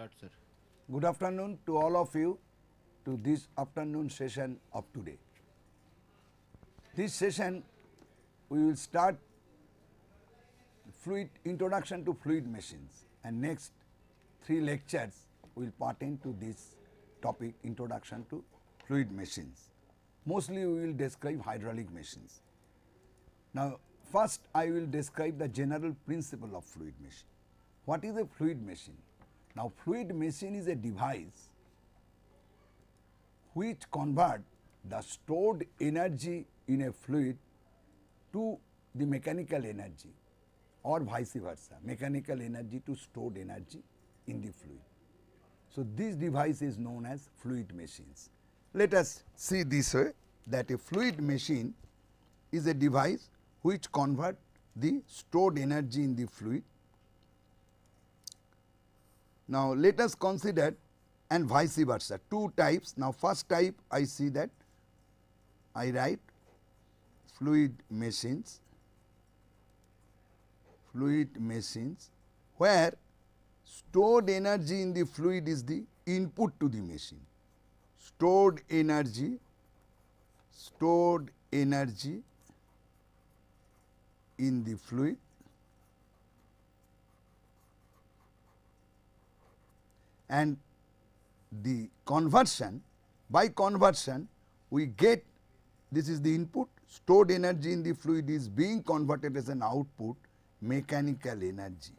Start, sir. Good afternoon to all of you to this afternoon session of today. This session we will start fluid introduction to fluid machines, and next 3 lectures will pertain to this topic, introduction to fluid machines. Mostly we will describe hydraulic machines. Now first I will describe the general principle of fluid machine. What is a fluid machine? Now fluid machine is a device which convert the stored energy in a fluid to the mechanical energy or vice versa, mechanical energy to stored energy in the fluid. So this device is known as fluid machines. Let us see this way, that a fluid machine is a device which convert the stored energy in the fluid. Now let us consider and vice versa, 2 types. Now first type I see that I write fluid machines where stored energy in the fluid is the input to the machine. Stored energy in the fluid and the conversion, by conversion we get, this is the input, stored energy in the fluid is being converted as an output, mechanical energy.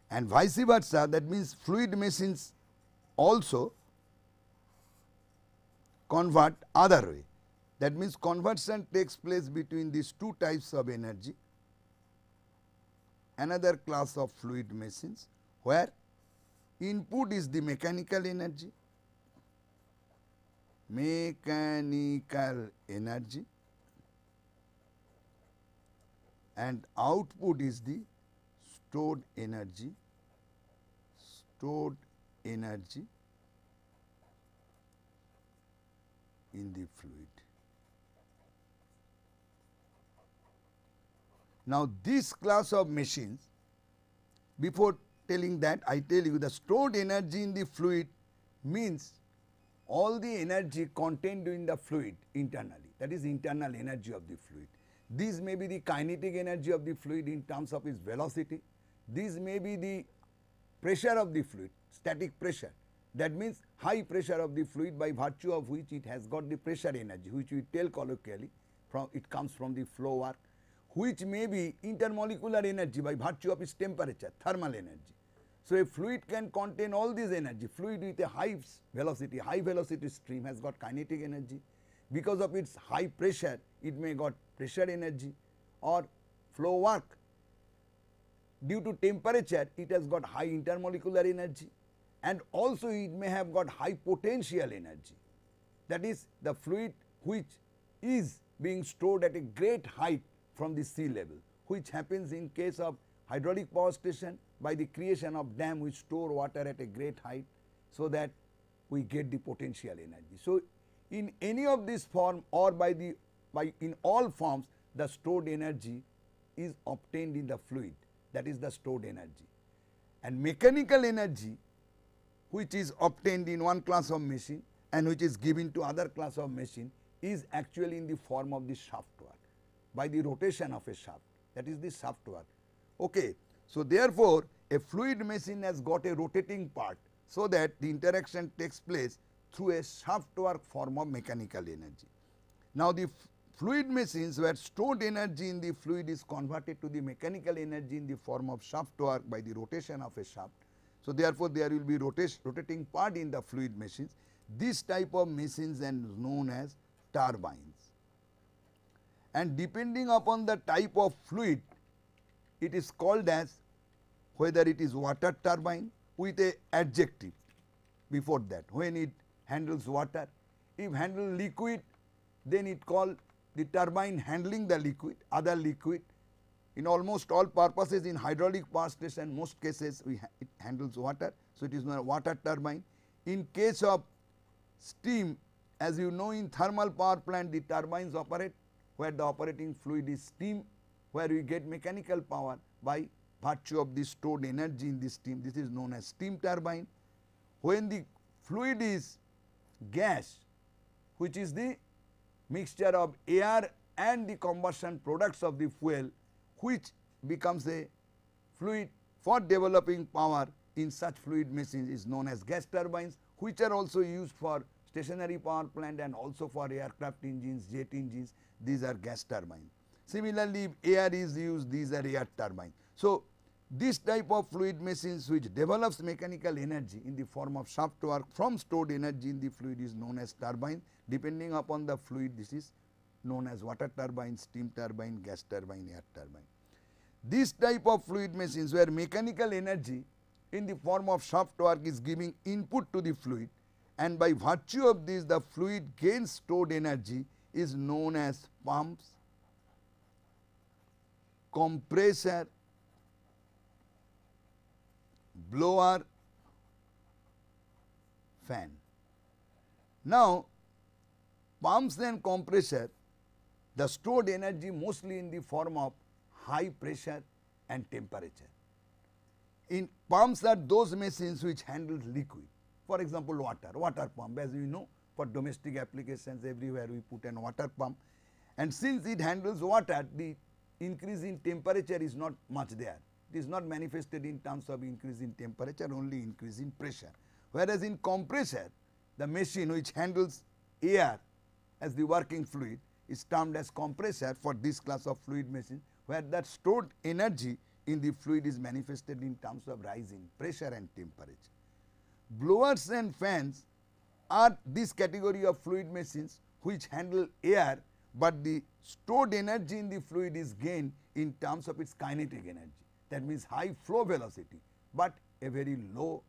And vice versa, that means fluid machines also convert other way. That means conversion takes place between these 2 types of energy. Another class of fluid machines where input is the mechanical energy and output is the stored energy in the fluid. Now this class of machines, before telling that I tell you the stored energy in the fluid means all the energy contained in the fluid internally, that is internal energy of the fluid. This may be the kinetic energy of the fluid in terms of its velocity. This may be the pressure of the fluid, static pressure. That means high pressure of the fluid by virtue of which it has got the pressure energy, which we tell colloquially from it comes from the flow work, which may be intermolecular energy by virtue of its temperature, thermal energy. So a fluid can contain all these energy. Fluid with a high velocity stream has got kinetic energy. Because of its high pressure, it may got pressure energy, or flow work. Due to temperature, it has got high intermolecular energy, and also it may have got high potential energy. That is the fluid which is being stored at a great height from the sea level, which happens in case of hydraulic power station by the creation of dam which store water at a great height, so that we get the potential energy. So in any of this form or in all forms, the stored energy is obtained in the fluid, that is the stored energy. And mechanical energy which is obtained in one class of machine and which is given to other class of machine is actually in the form of the shaft work, by the rotation of a shaft, that is the shaft work. Okay. So therefore a fluid machine has got a rotating part, so that the interaction takes place through a shaft work form of mechanical energy. Now the fluid machines where stored energy in the fluid is converted to the mechanical energy in the form of shaft work by the rotation of a shaft. So therefore there will be rotating part in the fluid machines. This type of machines are known as turbines. And depending upon the type of fluid, it is called as whether it is water turbine with a adjective before that, when it handles water. If handle liquid, then it called the turbine handling the liquid, other liquid. In almost all purposes in hydraulic power station, most cases it handles water, so it is a water turbine. In case of steam, as you know, in thermal power plant the turbines operate where the operating fluid is steam, where we get mechanical power by virtue of the stored energy in the steam. This is known as steam turbine. When the fluid is gas, which is the mixture of air and the combustion products of the fuel, which becomes a fluid for developing power in such fluid machines, is known as gas turbines, which are also used for stationary power plant and also for aircraft engines, jet engines. These are gas turbines. Similarly, if air is used, these are air turbines. So, this type of fluid machines which develops mechanical energy in the form of shaft work from stored energy in the fluid is known as turbine. Depending upon the fluid, this is known as water turbine, steam turbine, gas turbine, air turbine. This type of fluid machines where mechanical energy in the form of shaft work is giving input to the fluid, and by virtue of this the fluid gains stored energy, is known as pumps, compressor, blower, fan. Now, pumps and compressor, the stored energy mostly in the form of high pressure and temperature. In pumps are those machines which handle liquid, for example water pump, as we know for domestic applications everywhere we put an water pump, and since it handles water, the increase in temperature is not much there. It is not manifested in terms of increase in temperature, only increase in pressure. Whereas in compressor, the machine which handles air as the working fluid is termed as compressor for this class of fluid machine, where that stored energy in the fluid is manifested in terms of rise in pressure and temperature. Blowers and fans are this category of fluid machines which handle air, but the stored energy in the fluid is gained in terms of its kinetic energy. That means high flow velocity, but a very low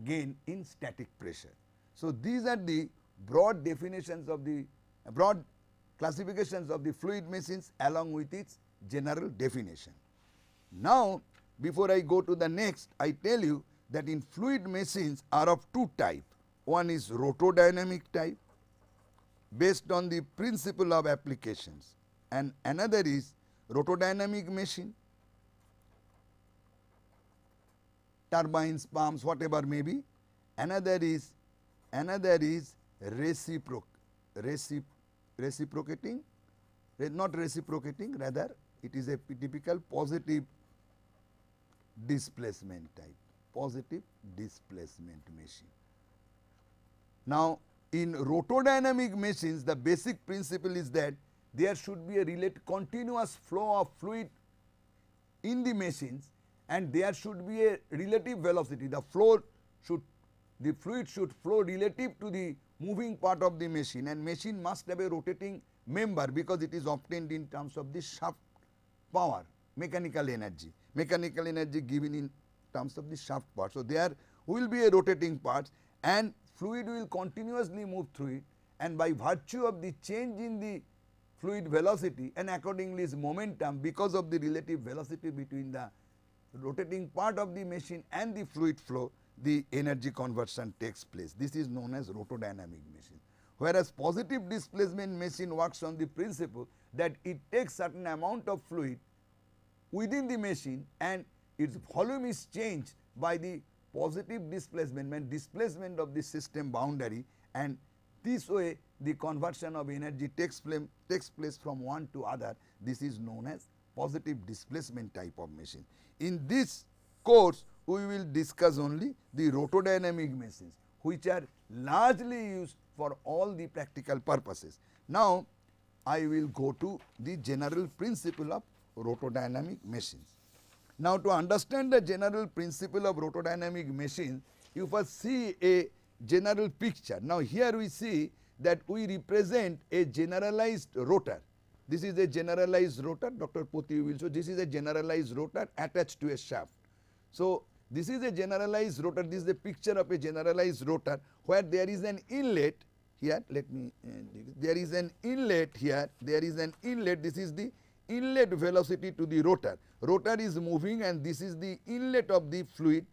gain in static pressure. So, these are the broad definitions of the broad classifications of the fluid machines along with its general definition. Now, before I go to the next, I tell you that in fluid machines are of two types. One is rotodynamic type based on the principle of applications, and another is rotodynamic machine, turbines, pumps, whatever may be. Another is reciprocating, not reciprocating, rather it is a typical positive displacement type, positive displacement machine. Now, in rotodynamic machines, the basic principle is that there should be a continuous flow of fluid in the machines, and there should be a relative velocity. The fluid should flow relative to the moving part of the machine, and machine must have a rotating member because it is obtained in terms of the shaft power, mechanical energy given in terms of the shaft part. So, there will be a rotating part and fluid will continuously move through it, and by virtue of the change in the fluid velocity and accordingly its momentum, because of the relative velocity between the rotating part of the machine and the fluid flow, the energy conversion takes place. This is known as rotodynamic machine. Whereas positive displacement machine works on the principle that it takes certain amount of fluid within the machine and its volume is changed by the positive displacement of the system boundary, and this way the conversion of energy takes place from one to other. This is known as positive displacement type of machine. In this course, we will discuss only the rotodynamic machines, which are largely used for all the practical purposes. Now, I will go to the general principle of rotodynamic machines. Now, to understand the general principle of rotodynamic machine, you first see a general picture. Now, here we see that we represent a generalized rotor. This is a generalized rotor, Dr. Poti will show. This is a generalized rotor attached to a shaft. So, this is a generalized rotor. This is a picture of a generalized rotor where there is an inlet here. Let me there is an inlet here. There is an inlet. This is the inlet velocity to the rotor. Rotor is moving and this is the inlet of the fluid,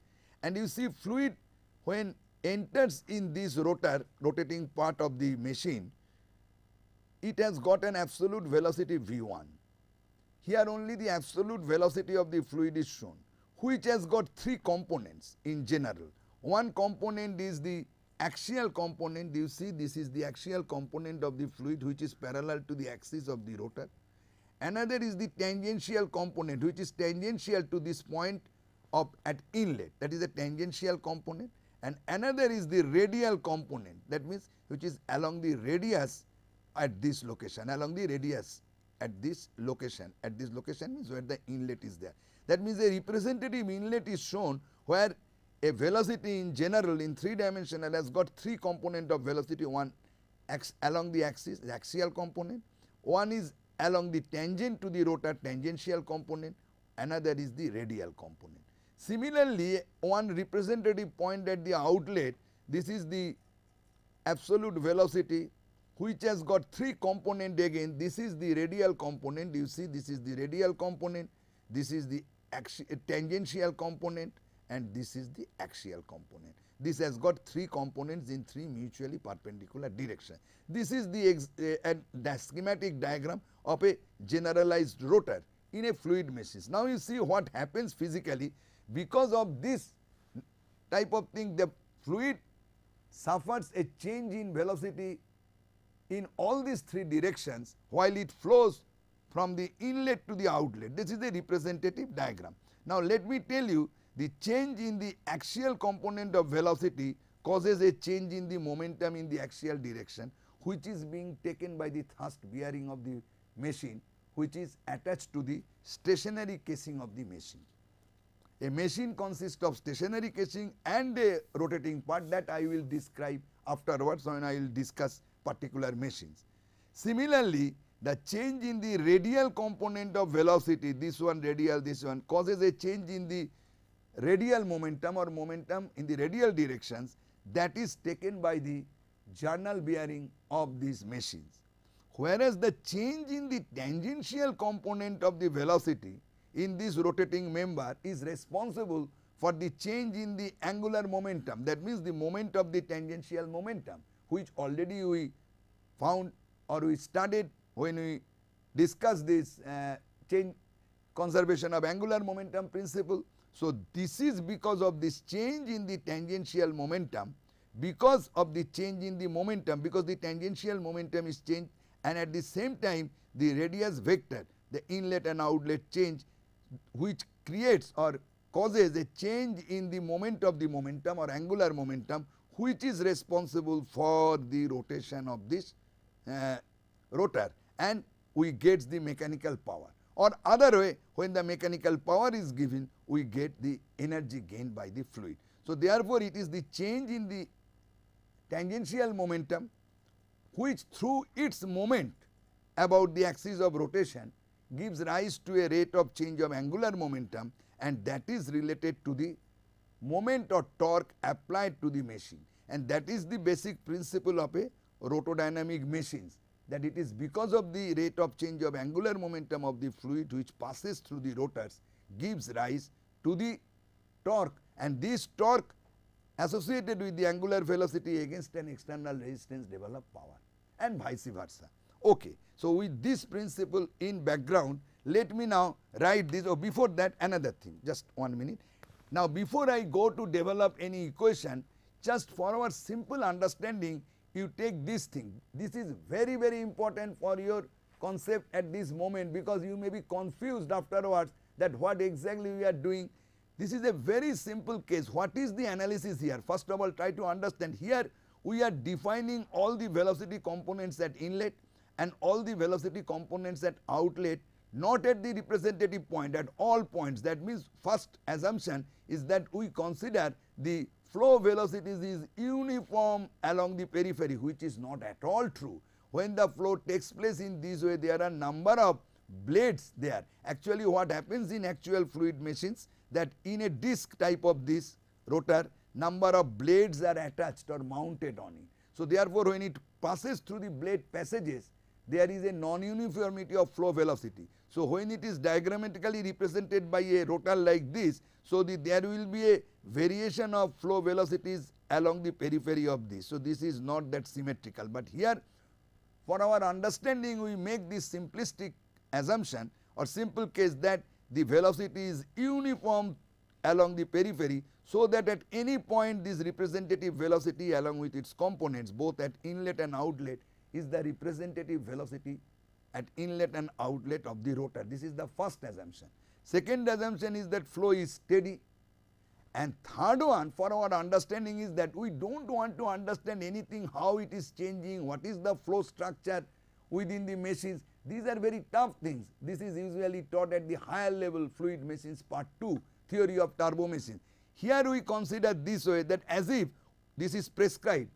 and you see fluid when enters in this rotor, rotating part of the machine, it has got an absolute velocity V1. Here only the absolute velocity of the fluid is shown, which has got three components in general. One component is the axial component. You see, this is the axial component of the fluid which is parallel to the axis of the rotor. Another is the tangential component which is tangential to this point of at inlet, that is a tangential component, and another is the radial component, that means which is along the radius at this location, along the radius at this location means where the inlet is there. That means a representative inlet is shown where a velocity in general in 3-dimensional has got three component of velocity, one along the axis, the axial component, one is along the tangent to the rotor, tangential component, another is the radial component. Similarly, one representative point at the outlet, this is the absolute velocity which has got three component again. This is the radial component, you see this is the radial component, this is the tangential component, and this is the axial component. This has got three components in three mutually perpendicular directions. This is the schematic diagram of a generalized rotor in a fluid machine. Now you see what happens physically. Because of this type of thing, the fluid suffers a change in velocity in all these three directions while it flows from the inlet to the outlet. This is the representative diagram. Now let me tell you, the change in the axial component of velocity causes a change in the momentum in the axial direction, which is being taken by the thrust bearing of the machine, which is attached to the stationary casing of the machine. A machine consists of stationary casing and a rotating part that I will describe afterwards when I will discuss particular machines. Similarly, the change in the radial component of velocity, this one radial, this one, causes a change in the radial momentum or momentum in the radial directions that is taken by the journal bearing of these machines. Whereas the change in the tangential component of the velocity in this rotating member is responsible for the change in the angular momentum, that means the moment of the tangential momentum, which already we found or we studied when we discussed this change conservation of angular momentum principle. So this is because of this change in the tangential momentum, because of the change in the momentum, because the tangential momentum is changed, and at the same time the radius vector, the inlet and outlet change, which creates or causes a change in the moment of the momentum or angular momentum, which is responsible for the rotation of this rotor, and we get the mechanical power. Or other way, when the mechanical power is given, we get the energy gained by the fluid. So therefore it is the change in the tangential momentum which through its moment about the axis of rotation gives rise to a rate of change of angular momentum, and that is related to the moment or torque applied to the machine, and that is the basic principle of a rotodynamic machines, that it is because of the rate of change of angular momentum of the fluid which passes through the rotors gives rise to the torque, and this torque associated with the angular velocity against an external resistance develop power, and vice versa. Okay. So with this principle in background, let me now write this, or before that another thing, just 1 minute. Now before I go to develop any equation, just for our simple understanding, you take this thing. This is very, very important for your concept at this moment, because you may be confused afterwards that what exactly we are doing. This is a very simple case. What is the analysis here? First of all, try to understand. Here we are defining all the velocity components at inlet and all the velocity components at outlet, not at the representative point, at all points. That means first assumption is that we consider the flow velocities is uniform along the periphery, which is not at all true. When the flow takes place in this way, there are number of blades there. Actually what happens in actual fluid machines, that in a disc type of this rotor, number of blades are attached or mounted on it. So therefore when it passes through the blade passages, there is a non-uniformity of flow velocity. So when it is diagrammatically represented by a rotor like this, so there will be a variation of flow velocities along the periphery of this. So this is not that symmetrical, but here for our understanding we make this simplistic assumption or simple case that the velocity is uniform along the periphery, so that at any point this representative velocity along with its components both at inlet and outlet is the representative velocity at inlet and outlet of the rotor. This is the first assumption. Second assumption is that flow is steady, and third one for our understanding is that we do not want to understand anything how it is changing, what is the flow structure within the machines. These are very tough things. This is usually taught at the higher level fluid machines part 2, theory of turbo machines. Here we consider this way, that as if this is prescribed,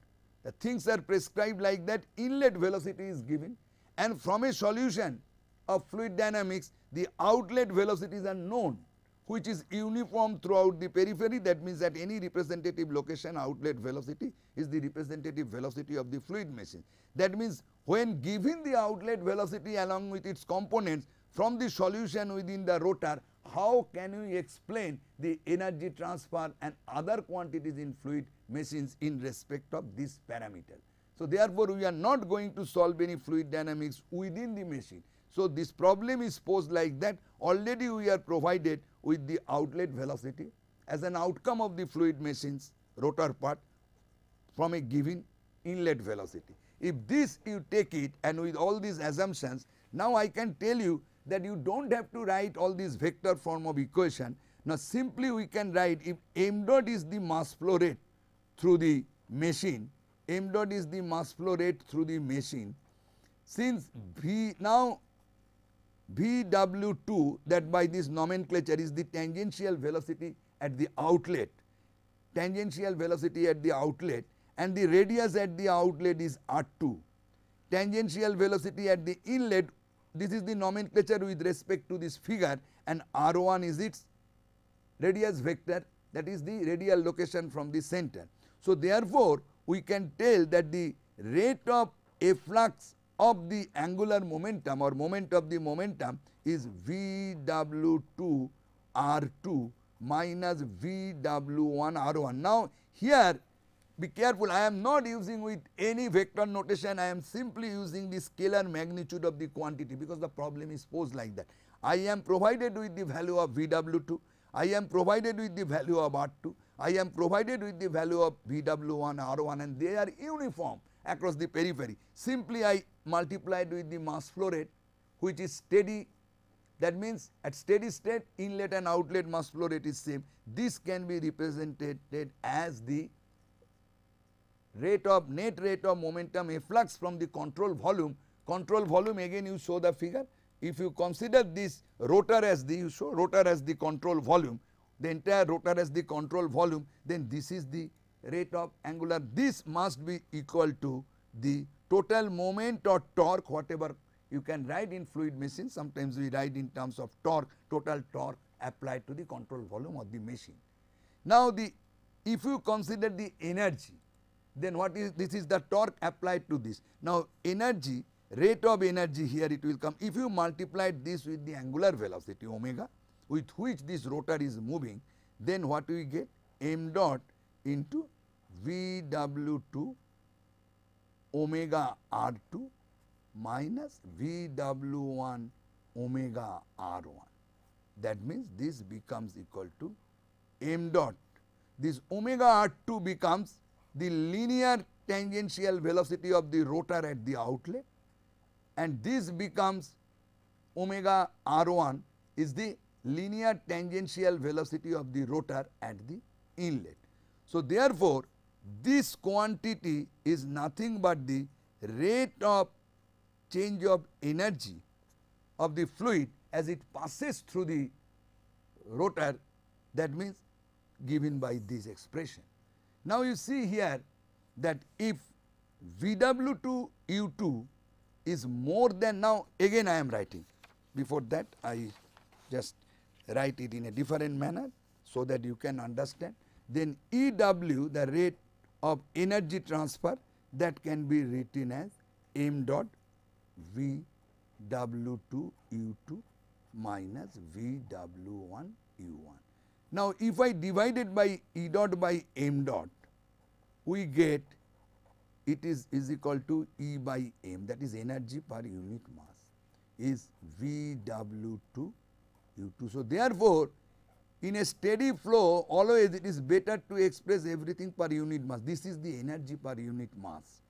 the things are prescribed like that, inlet velocity is given, and from a solution of fluid dynamics the outlet velocities are known, which is uniform throughout the periphery. That means at any representative location outlet velocity is the representative velocity of the fluid machine. That means when given the outlet velocity along with its components from the solution within the rotor, how can we explain the energy transfer and other quantities in fluid machines in respect of this parameter. So, therefore, we are not going to solve any fluid dynamics within the machine. So, this problem is posed like that. Already we are provided with the outlet velocity as an outcome of the fluid machine's rotor part from a given inlet velocity. If this you take it and with all these assumptions, now I can tell you that you do not have to write all this vector form of equation. Now, simply we can write, if m dot is the mass flow rate through the machine, m dot is the mass flow rate through the machine, since V now Vw2, that by this nomenclature is the tangential velocity at the outlet, tangential velocity at the outlet, and the radius at the outlet is r2. Tangential velocity at the inlet, this is the nomenclature with respect to this figure, and r1 is its radius vector, that is the radial location from the center. So, therefore, we can tell that the rate of efflux of the angular momentum or moment of the momentum is Vw2 r2 minus Vw1 r1. Now, here be careful, I am not using with any vector notation, I am simply using the scalar magnitude of the quantity, because the problem is posed like that. I am provided with the value of Vw2, I am provided with the value of r2, I am provided with the value of Vw1 r1, and they are uniform across the periphery. Simply I multiplied with the mass flow rate, which is steady. That means at steady state inlet and outlet mass flow rate is same. This can be represented as the rate of net rate of momentum efflux from the control volume. Control volume, again you show the figure. If you consider this rotor as the, you show rotor as the control volume, the entire rotor as the control volume, then this is the rate of angular. This must be equal to the total moment or torque, whatever you can write in fluid machine. Sometimes we write in terms of torque, total torque applied to the control volume of the machine. Now, if you consider the energy, then what is this is the torque applied to this. Now, energy, rate of energy, here it will come. If you multiply this with the angular velocity omega with which this rotor is moving, then what we get? M dot into Vw2 omega r2 minus Vw1 omega r1. That means this becomes equal to m dot. This omega r2 becomes the linear tangential velocity of the rotor at the outlet, and this becomes omega r1 is the linear tangential velocity of the rotor at the inlet. So, therefore, this quantity is nothing but the rate of change of energy of the fluid as it passes through the rotor, that means given by this expression. Now, you see here that if Vw2 u2 is more than, now again I am writing, before that I just write it in a different manner so that you can understand. Then EW, the rate of energy transfer, that can be written as m dot Vw2 u2 minus Vw1 u1. Now, if I divide it by E dot by m dot, we get it is equal to E by m, that is energy per unit mass is VW2 U2. So, therefore, in a steady flow always it is better to express everything per unit mass. This is the energy per unit mass.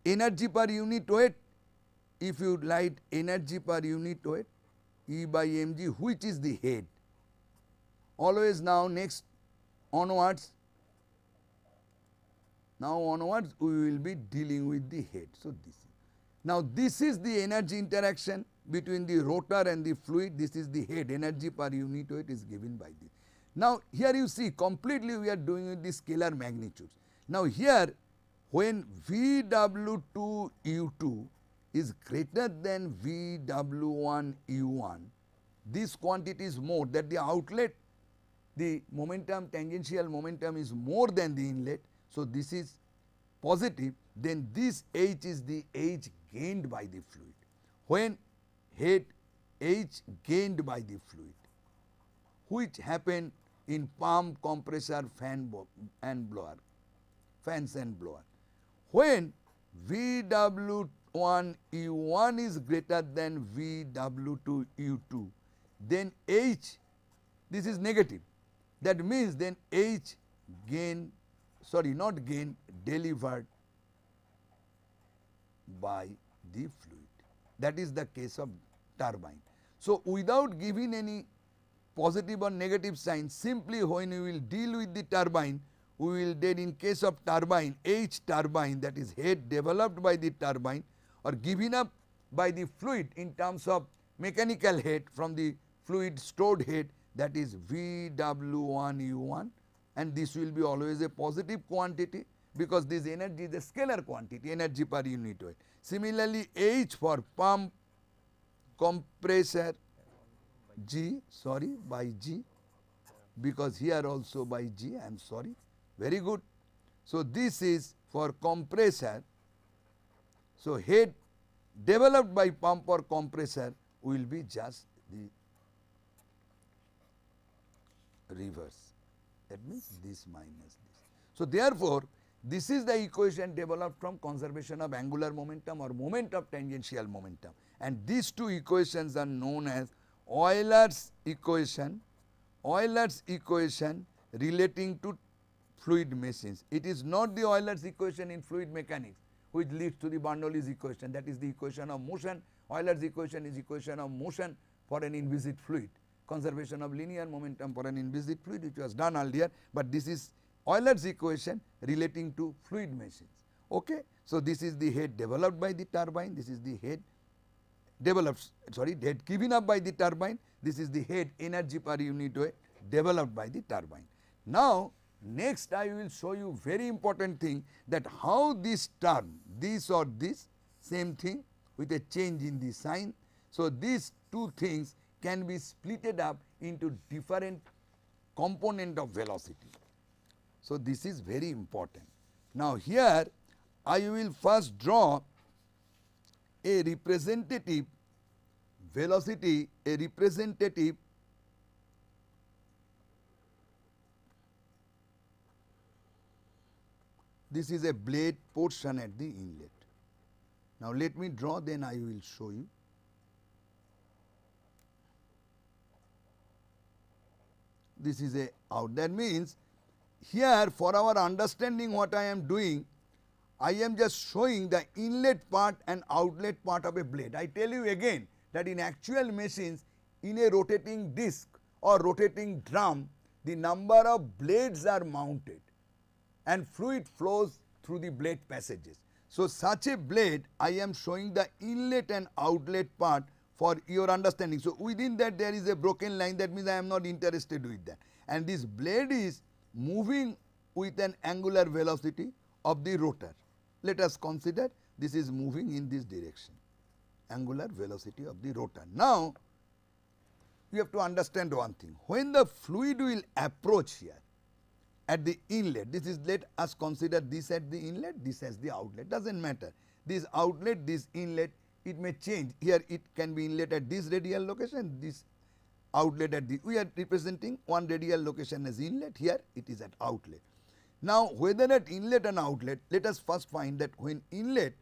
Energy per unit weight, if you write energy per unit weight E by mg, which is the head. Always now next onwards, we will be dealing with the head. So, this is the energy interaction between the rotor and the fluid. This is the head, energy per unit weight is given by this. Now, here you see completely we are doing with the scalar magnitudes. Now, here when VW2 U2 is greater than VW1 U1, this quantity is more, that the outlet, the momentum, tangential momentum is more than the inlet. So, this is positive, then this H is the H gained by the fluid. When head H gained by the fluid, which happen in pump, compressor, and blower, fans and blower. When VW1 U1 is greater than VW2 U2, then H, this is negative. That means then H gain, sorry not gain, delivered by the fluid. That is the case of turbine. So, without giving any positive or negative sign, simply when we will deal with the turbine, we will then in case of turbine, H turbine, that is head developed by the turbine or given up by the fluid in terms of mechanical head from the fluid stored head, that is VW1 U1, and this will be always a positive quantity because this energy is a scalar quantity, energy per unit weight. Similarly, H for pump, compressor, G, sorry, by G, because here also by G, I am sorry, very good. So, this is for compressor. So, head developed by pump or compressor will be just the reverse, that means this minus this. So, therefore, this is the equation developed from conservation of angular momentum or moment of tangential momentum, and these two equations are known as Euler's equation relating to fluid machines. It is not the Euler's equation in fluid mechanics which leads to the Bernoulli's equation, that is the equation of motion. Euler's equation is equation of motion for an inviscid fluid, conservation of linear momentum for an inviscid fluid, which was done earlier, but this is Euler's equation relating to fluid machines. Okay. So, this is the head developed by the turbine, this is the head developed, sorry, head given up by the turbine, this is the head energy per unit weight developed by the turbine. Now, next I will show you very important thing, that how this term, this or this, same thing with a change in the sign. So, these two things can be splitted up into different component of velocity. So, this is very important. Now, here I will first draw a representative velocity, a representative this is a blade portion at the inlet. Now, let me draw, then I will show you. This is a out, that means here for our understanding what I am doing, I am just showing the inlet part and outlet part of a blade. I tell you again that in actual machines, in a rotating disc or rotating drum, the number of blades are mounted and fluid flows through the blade passages. So, such a blade I am showing the inlet and outlet part for your understanding. So, within that there is a broken line, that means I am not interested with that, and this blade is moving with an angular velocity of the rotor. Let us consider this is moving in this direction, angular velocity of the rotor. Now, you have to understand one thing, when the fluid will approach here at the inlet, this is, let us consider this at the inlet, this as the outlet, does not matter. This outlet, this inlet, it may change, here it can be inlet at this radial location, this outlet at the, we are representing one radial location as inlet, here it is at outlet. Now, whether at inlet and outlet, let us first find that when inlet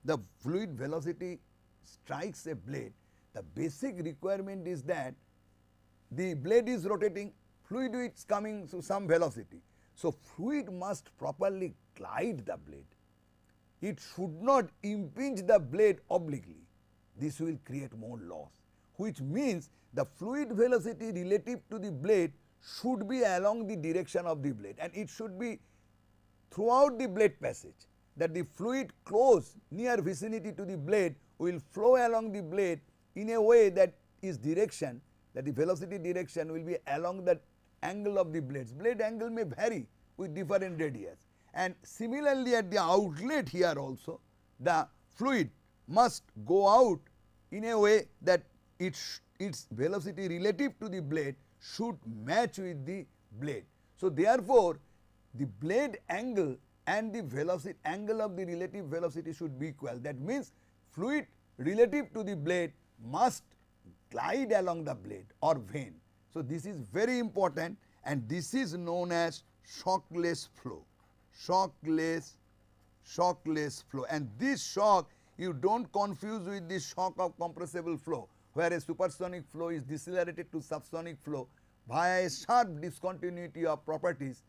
the fluid velocity strikes a blade, the basic requirement is that the blade is rotating, fluid is coming to some velocity. So, fluid must properly glide the blade. It should not impinge the blade obliquely. This will create more loss, which means the fluid velocity relative to the blade should be along the direction of the blade, and it should be throughout the blade passage, that the fluid close near vicinity to the blade will flow along the blade in a way that its direction, that the velocity direction will be along the angle of the blades. Blade angle may vary with different radius, and similarly at the outlet here also the fluid must go out in a way that its velocity relative to the blade should match with the blade. So, therefore, the blade angle and the velocity angle of the relative velocity should be equal. That means, fluid relative to the blade must glide along the blade or vein. So, this is very important, and this is known as shockless flow, shockless flow, and this shock you do not confuse with the shock of compressible flow, where a supersonic flow is decelerated to subsonic flow via a sharp discontinuity of properties,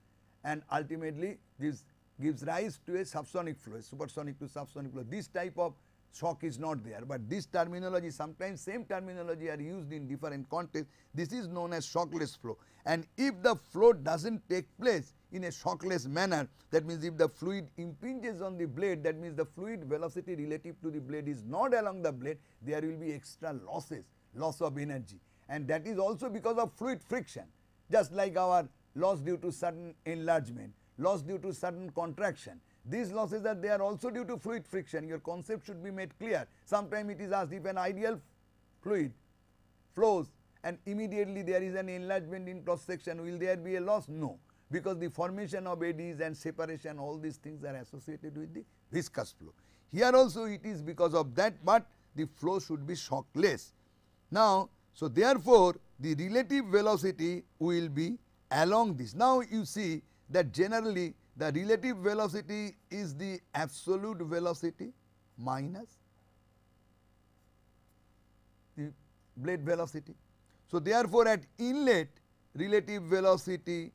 and ultimately this gives rise to a subsonic flow, supersonic to subsonic flow. This type of shock is not there, but this terminology, sometimes same terminology are used in different contexts. This is known as shockless flow, and if the flow does not take place in a shockless manner, that means if the fluid impinges on the blade, that means the fluid velocity relative to the blade is not along the blade, there will be extra losses, loss of energy, and that is also because of fluid friction, just like our loss due to sudden enlargement, loss due to sudden contraction. These losses are there also due to fluid friction. Your concept should be made clear. Sometimes it is asked, if an ideal fluid flows and immediately there is an enlargement in cross section, will there be a loss? No, because the formation of eddies and separation, all these things are associated with the viscous flow. Here also it is because of that, but the flow should be shockless. Now, so therefore, the relative velocity will be along this. Now, you see that generally the relative velocity is the absolute velocity minus the blade velocity. So, therefore, at inlet relative velocity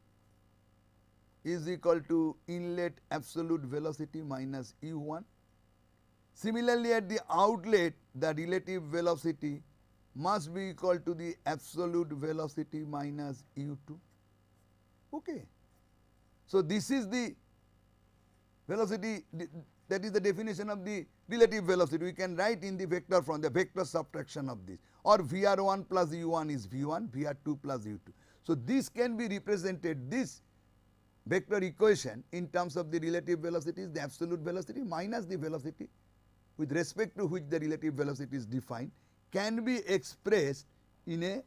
is equal to inlet absolute velocity minus u1. Similarly, at the outlet the relative velocity must be equal to the absolute velocity minus u2. Okay. So, this is the velocity, that is the definition of the relative velocity. We can write in the vector from the vector subtraction of this, or Vr1 plus u1 is v1, Vr2 plus u2. So, this can be represented, this vector equation in terms of the relative velocity is the absolute velocity minus the velocity with respect to which the relative velocity is defined, can be expressed in a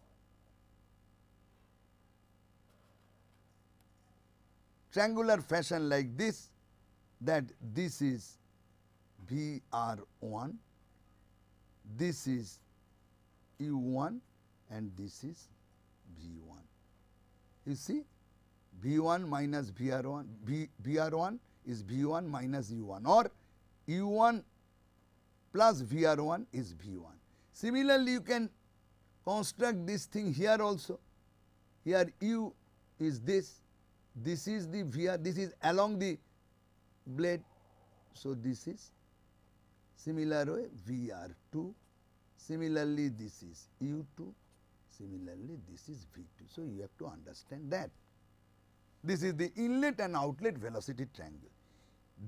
triangular fashion like this, that this is Vr1, this is u1 and this is v1. You see, v1 minus Vr1, Vr1 is v1 minus u1, or u1 plus Vr1 is v1. Similarly, you can construct this thing here also. Here u is this is the Vr, this is along the blade. So, this is similar way Vr2, similarly this is u2, similarly this is v2. So, you have to understand that. This is the inlet and outlet velocity triangle.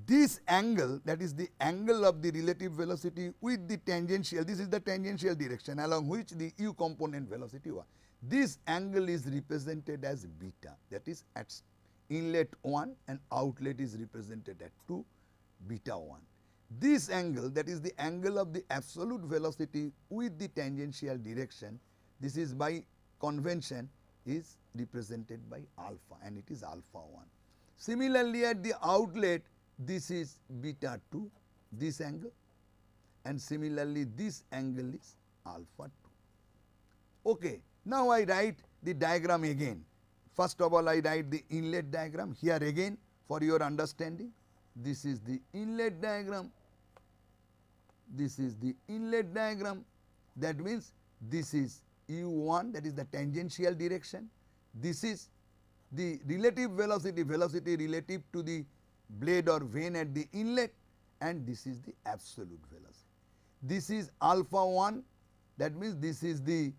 This angle, that is the angle of the relative velocity with the tangential, this is the tangential direction along which the u component velocity was. This angle is represented as beta, that is at inlet 1 and outlet is represented at 2, beta 1. This angle, that is the angle of the absolute velocity with the tangential direction, this is by convention is represented by alpha, and it is alpha 1. Similarly, at the outlet this is beta 2, this angle, and similarly this angle is alpha 2. Okay. Now, I write the diagram again. First of all, I write the inlet diagram. Here again for your understanding. This is the inlet diagram. This is the inlet diagram. That means this is u1, that is the tangential direction. This is the relative velocity, velocity relative to the blade or vane at the inlet, and this is the absolute velocity. This is alpha 1, that means this is the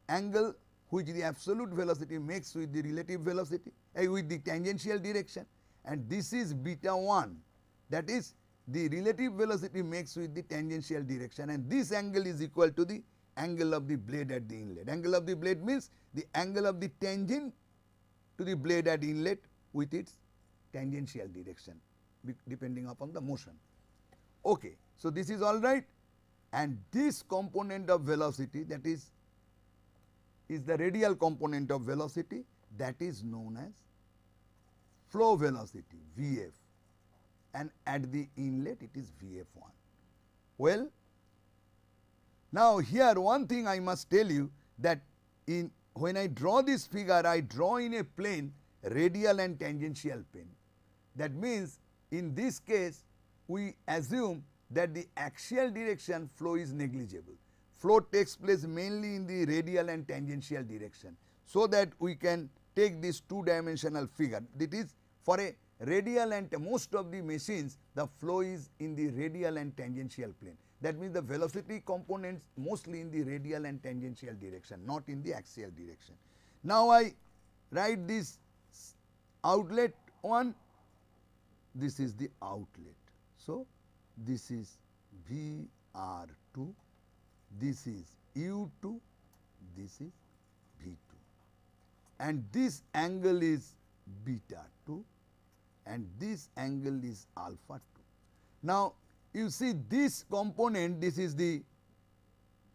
angle which the absolute velocity makes with the relative velocity, with the tangential direction, and this is beta 1, that is the relative velocity makes with the tangential direction, and this angle is equal to the angle of the blade at the inlet. Angle of the blade means the angle of the tangent to the blade at inlet with its tangential direction depending upon the motion. Okay. So, this is all right, and this component of velocity, that is the radial component of velocity, that is known as flow velocity Vf, and at the inlet it is Vf1. Well, now here one thing I must tell you, that when I draw this figure, I draw in a plane radial and tangential plane. That means in this case we assume that the axial direction flow is negligible. Flow takes place mainly in the radial and tangential direction, so that we can take this two-dimensional figure. That is, for a radial, and most of the machines the flow is in the radial and tangential plane. That means the velocity components mostly in the radial and tangential direction, not in the axial direction. Now I write this outlet 1, this is the outlet. So, this is VR2, this is U2, this is V2, and this angle is beta 2 and this angle is alpha 2. Now, you see this component, this is the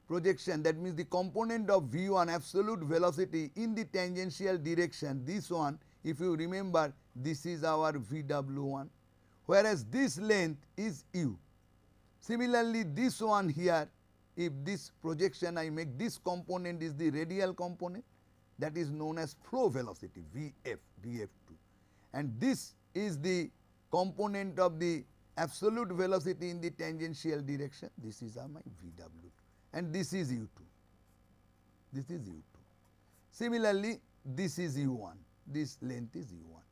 projection, that means the component of V1 absolute velocity in the tangential direction, this one, if you remember, this is our VW1, whereas this length is U. Similarly, this one here, if this projection I make, this component is the radial component, that is known as flow velocity Vf, Vf2, and this is the component of the absolute velocity in the tangential direction, this is my VW2, and this is U2, this is U2. Similarly, this is U1, this length is U1.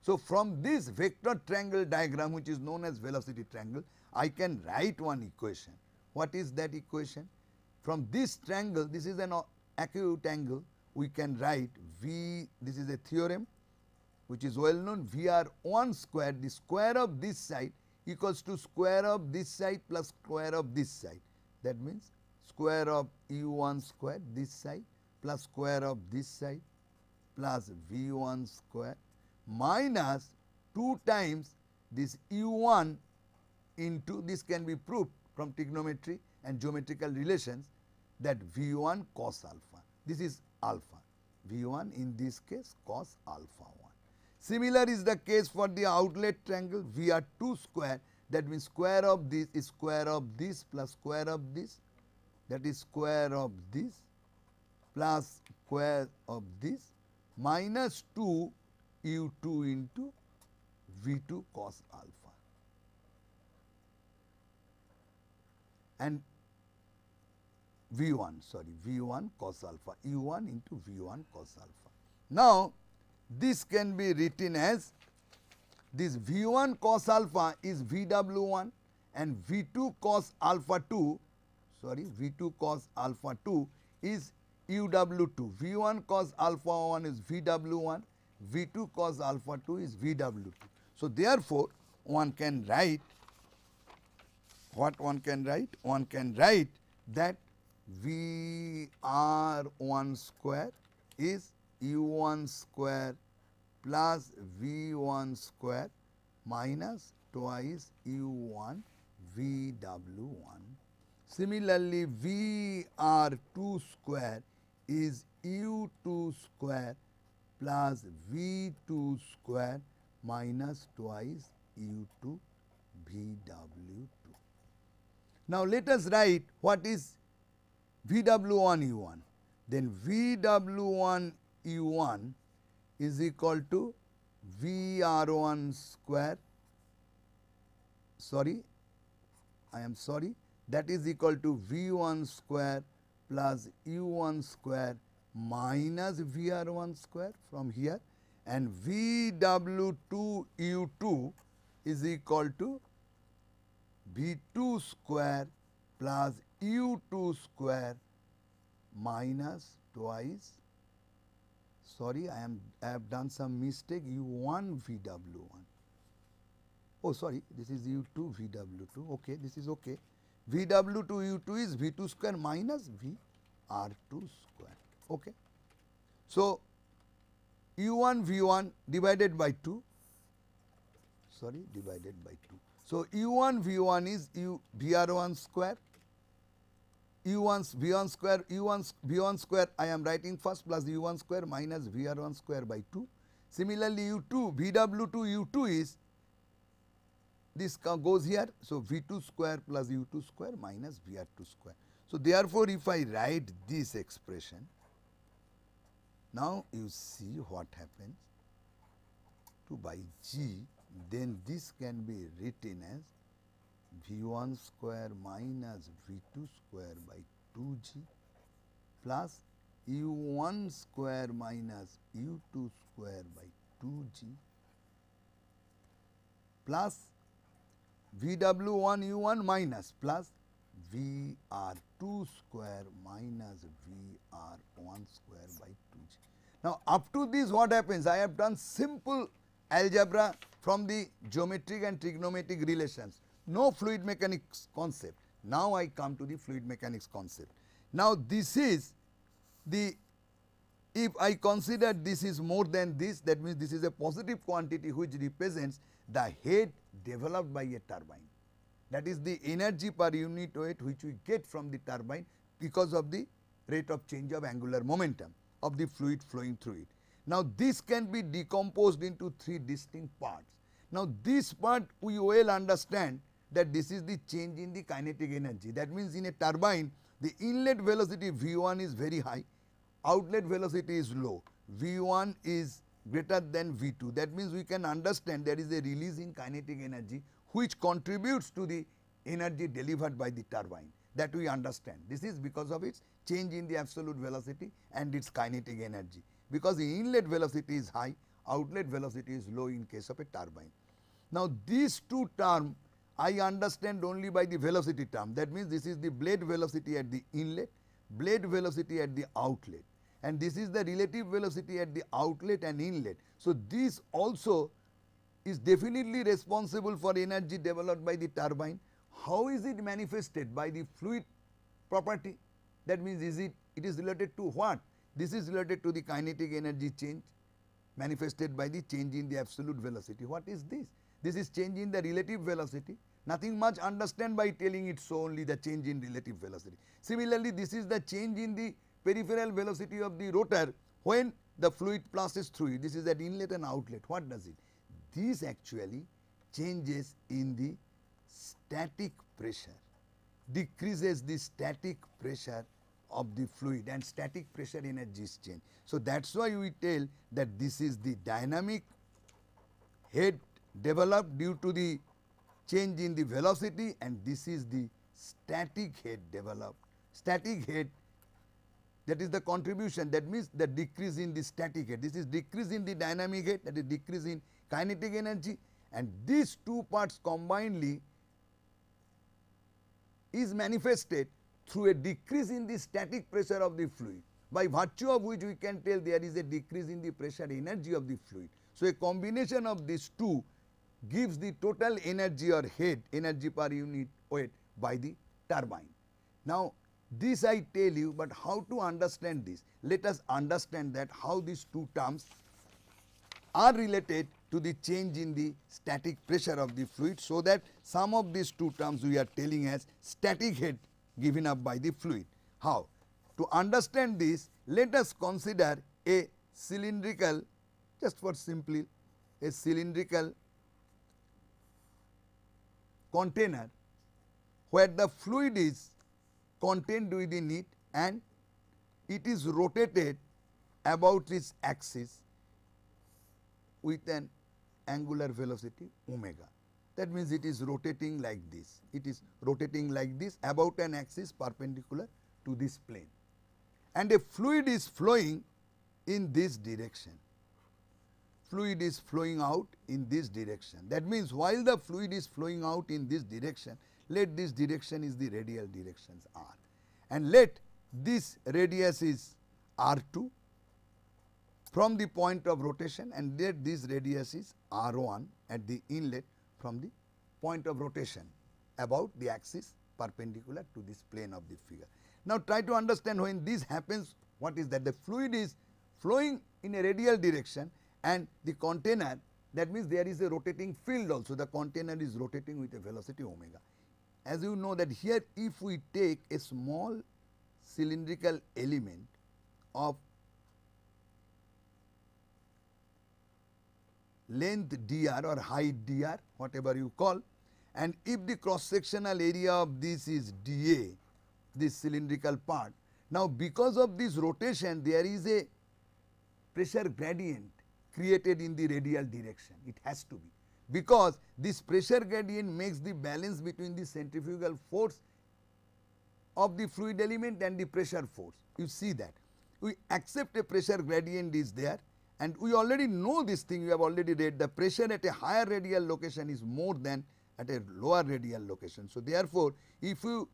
So, from this vector triangle diagram, which is known as velocity triangle, I can write one equation. What is that equation? From this triangle, this is an acute angle, we can write V, this is a theorem which is well known, VR1 square, the square of this side equals to square of this side plus square of this side. That means square of U1 square this side plus square of this side plus V1 square minus 2 times this U1 into, this can be proved from trigonometry and geometrical relations, that V1 cos alpha. This is alpha, V1 in this case cos alpha 1. Similar is the case for the outlet triangle VR2 square, that means square of this is square of this plus square of this, that is square of this plus square of this minus 2 U2 into V2 cos alpha, and V1, sorry, V1 cos alpha, U1 into V1 cos alpha. Now, this can be written as, this V1 cos alpha is VW1 and V2 cos alpha 2, sorry, V2 cos alpha 2 is UW2. V1 cos alpha 1 is VW1, V2 cos alpha 2 is VW2. So, therefore, one can write, what one can write? One can write that VR1 square is U1 square plus V1 square minus twice U1 VW1. Similarly, VR2 square is U2 square plus V2 square minus twice U2 VW2. Now, let us write what is VW1 U1. Then VW1 U1 is equal to VR1 square, sorry, I am sorry, that is equal to V1 square plus U1 square minus VR1 square from here, and VW2 U2 is equal to V2 square plus U2 square minus twice, sorry, I have done some mistake, U1 VW1. Oh, sorry, this is U2 VW2, okay, this is okay. VW2 U2 is V2 square minus VR2 square, okay. So, U1 V1 divided by 2, sorry, divided by 2. So, U1 V1 is VR1 square, U1 V1 square, U1 V1 square I am writing first plus U1 square minus VR1 square by 2. Similarly, U2 VW2 U2 is, this goes here. So, V2 square plus U2 square minus VR2 square. So, therefore, if I write this expression, now you see what happens 2 by G, then this can be written as V1 square minus V2 square by 2G plus U1 square minus U2 square by 2G plus VW1 U1 minus plus VR2 square minus VR1 square by 2G. Now, up to this what happens? I have done simple algebra from the geometric and trigonometric relations, no fluid mechanics concept. Now, I come to the fluid mechanics concept. Now, this is the, if I consider this is more than this, that means this is a positive quantity which represents the head developed by a turbine. That is the energy per unit weight which we get from the turbine because of the rate of change of angular momentum of the fluid flowing through it. Now, this can be decomposed into 3 distinct parts. Now, this part we well understand that this is the change in the kinetic energy. That means, in a turbine the inlet velocity V1 is very high, outlet velocity is low, V1 is greater than V2. That means, we can understand there is a release in kinetic energy which contributes to the energy delivered by the turbine, that we understand. This is because of its change in the absolute velocity and its kinetic energy, because the inlet velocity is high, outlet velocity is low in case of a turbine. Now, these two terms I understand only by the velocity term. That means, this is the blade velocity at the inlet, blade velocity at the outlet, and this is the relative velocity at the outlet and inlet. So, this also is definitely responsible for energy developed by the turbine. How is it manifested? By the fluid property. That means, it is related to what? This is related to the kinetic energy change manifested by the change in the absolute velocity. What is this? This is change in the relative velocity. Nothing much understand by telling it so, only the change in relative velocity. Similarly, this is the change in the peripheral velocity of the rotor when the fluid passes through it. This is at inlet and outlet. What does it? This actually changes in the static pressure, decreases the static pressure of the fluid, and static pressure energy is changed. So, that is why we tell that this is the dynamic head developed due to the change in the velocity, and this is the static head developed. Static head, that is the contribution, that means the decrease in the static head. This is decrease in the dynamic head, that is decrease in kinetic energy, and these two parts combinedly is manifested through a decrease in the static pressure of the fluid, by virtue of which we can tell there is a decrease in the pressure energy of the fluid. So, a combination of these two gives the total energy or head energy per unit weight by the turbine. Now, this I tell you, but how to understand this? Let us understand that how these two terms are related to the change in the static pressure of the fluid, so that some of these two terms we are telling as static head given up by the fluid. How? To understand this, let us consider a cylindrical, just for simply, a cylindrical container where the fluid is contained within it and it is rotated about its axis with an angular velocity omega. That means it is rotating like this. It is rotating like this about an axis perpendicular to this plane. And a fluid is flowing in this direction. Fluid is flowing out in this direction. That means while the fluid is flowing out in this direction, let this direction is the radial directions r, and let this radius is r2 from the point of rotation, and let this radius is r1 at the inlet from the point of rotation about the axis perpendicular to this plane of the figure. Now try to understand when this happens, what is that? The fluid is flowing in a radial direction and the container, that means there is a rotating field also, the container is rotating with a velocity omega. As you know that here if we take a small cylindrical element of length dr or height dr, whatever you call, and if the cross sectional area of this is dA, this cylindrical part, now because of this rotation there is a pressure gradient created in the radial direction, it has to be, because this pressure gradient makes the balance between the centrifugal force of the fluid element and the pressure force. You see that we accept a pressure gradient is there, and we already know this thing, we have already read the pressure at a higher radial location is more than at a lower radial location. So therefore, if you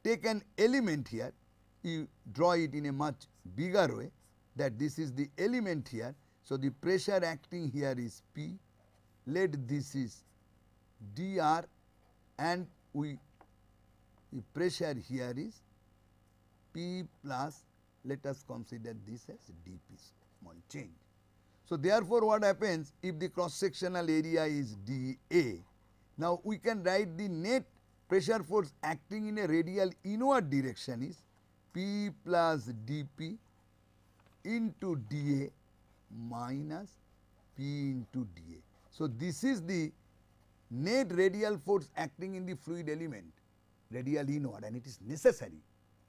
take an element here, you draw it in a much bigger way, that this is the element here. So the pressure acting here is P, let this is dr, and the pressure here is P plus, let us consider this as dP, small change. So therefore what happens, if the cross sectional area is dA, now we can write the net pressure force acting in a radial inward direction is P plus dP into dA minus P into dA. So this is the net radial force acting in the fluid element, radial inward, and it is necessary.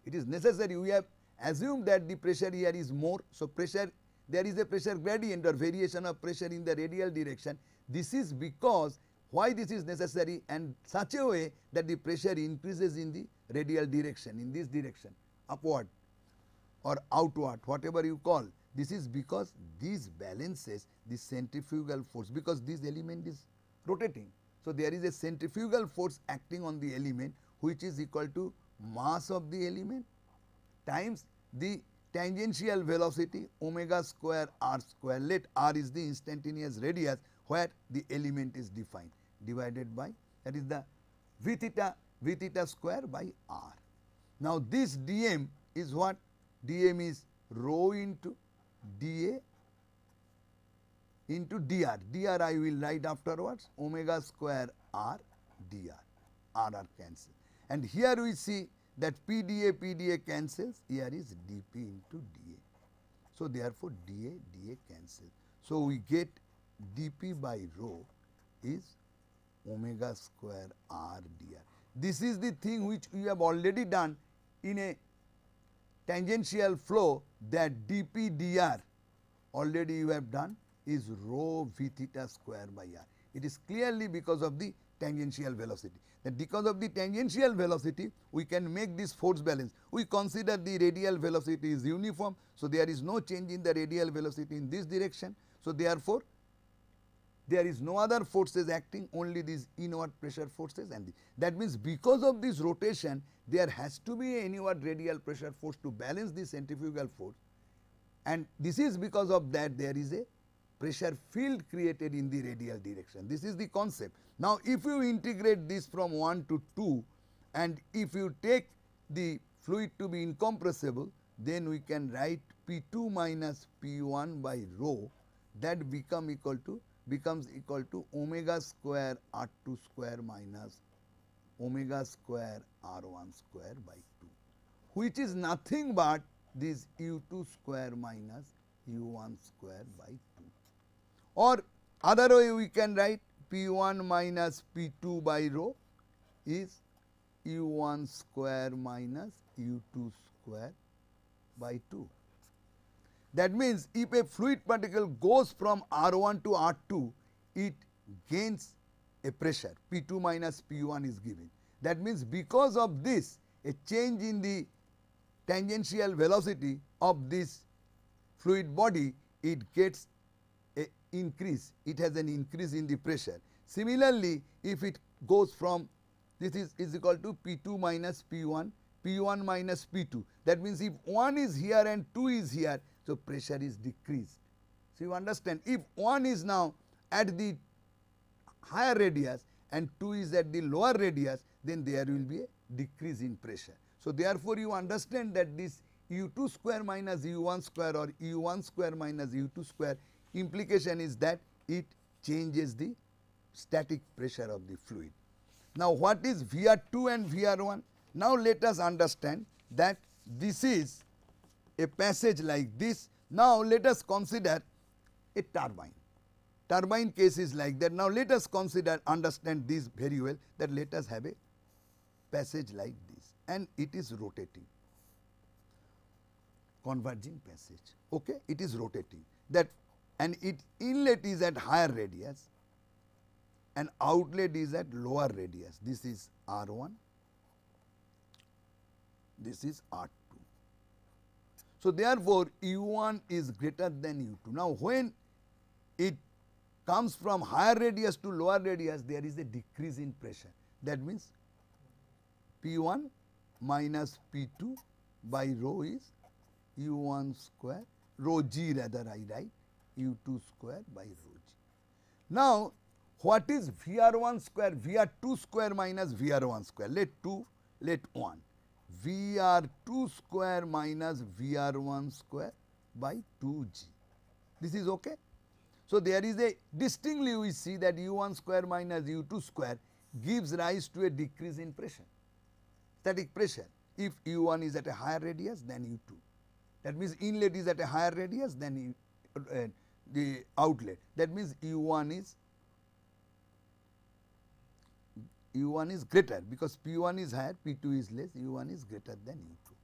It is necessary. We have assumed that the pressure here is more. So pressure, there is a pressure gradient or variation of pressure in the radial direction. This is because why this is necessary, and such a way that the pressure increases in the radial direction, in this direction, upward or outward, whatever you call. This is because this balances the centrifugal force, because this element is rotating. So there is a centrifugal force acting on the element, which is equal to mass of the element times the tangential velocity omega square r square, let r is the instantaneous radius where the element is defined, divided by, that is the v theta square by r. Now this dm is what? Dm is rho into dA into dr. Dr I will write afterwards, omega square r dr, r cancel. And here we see that PdA cancels, here is dP into dA. So therefore dA cancels. So we get dP by rho is omega square r dr. This is the thing which we have already done in a tangential flow, that dP dr already you have done is rho v theta square by r. It is clearly because of the tangential velocity. That because of the tangential velocity we can make this force balance. We consider the radial velocity is uniform, so there is no change in the radial velocity in this direction. So therefore there is no other forces acting, only these inward pressure forces, and that means because of this rotation there has to be an inward radial pressure force to balance the centrifugal force, and this is because of that there is a pressure field created in the radial direction. This is the concept. Now if you integrate this from 1 to 2, and if you take the fluid to be incompressible, then we can write P2 minus P1 by rho, that becomes equal to omega square r2 square minus omega square r1 square by 2, which is nothing but this u2 square minus u1 square by 2. Or other way we can write P1 minus P2 by rho is u1 square minus u2 square by 2. That means if a fluid particle goes from R1 to R2, it gains a pressure, P2 minus P1 is given. That means because of this, a change in the tangential velocity of this fluid body, it gets a increase, it has an increase in the pressure. Similarly, if it goes from this is equal to P2 minus P1, P1 minus P2, that means if 1 is here and 2 is here, so pressure is decreased. So you understand, if 1 is now at the higher radius and 2 is at the lower radius, then there will be a decrease in pressure. So therefore you understand that this U2 square minus U1 square or U1 square minus U2 square implication is that it changes the static pressure of the fluid. Now what is VR2 and VR1? Now let us understand that this is a passage like this. Now let us consider a turbine. Turbine case is like that. Now let us consider, understand this very well, that let us have a passage like this and it is rotating, converging passage, okay, it is rotating, that and its inlet is at higher radius and outlet is at lower radius. This is R1, this is R2. So therefore U1 is greater than U2. Now when it comes from higher radius to lower radius, there is a decrease in pressure. That means P1 minus P2 by rho is U1 square, rho g rather I write, U2 square by rho g. Now what is VR1 square, VR2 square minus VR1 square? Let 2, let 1. VR2 square minus VR1 square by 2g. This is okay. So there is a distinctly we see that U1 square minus U2 square gives rise to a decrease in pressure, static pressure, if U1 is at a higher radius than U2. That means inlet is at a higher radius than the outlet. That means U1 is greater because P1 is higher, P2 is less, U1 is greater than U2.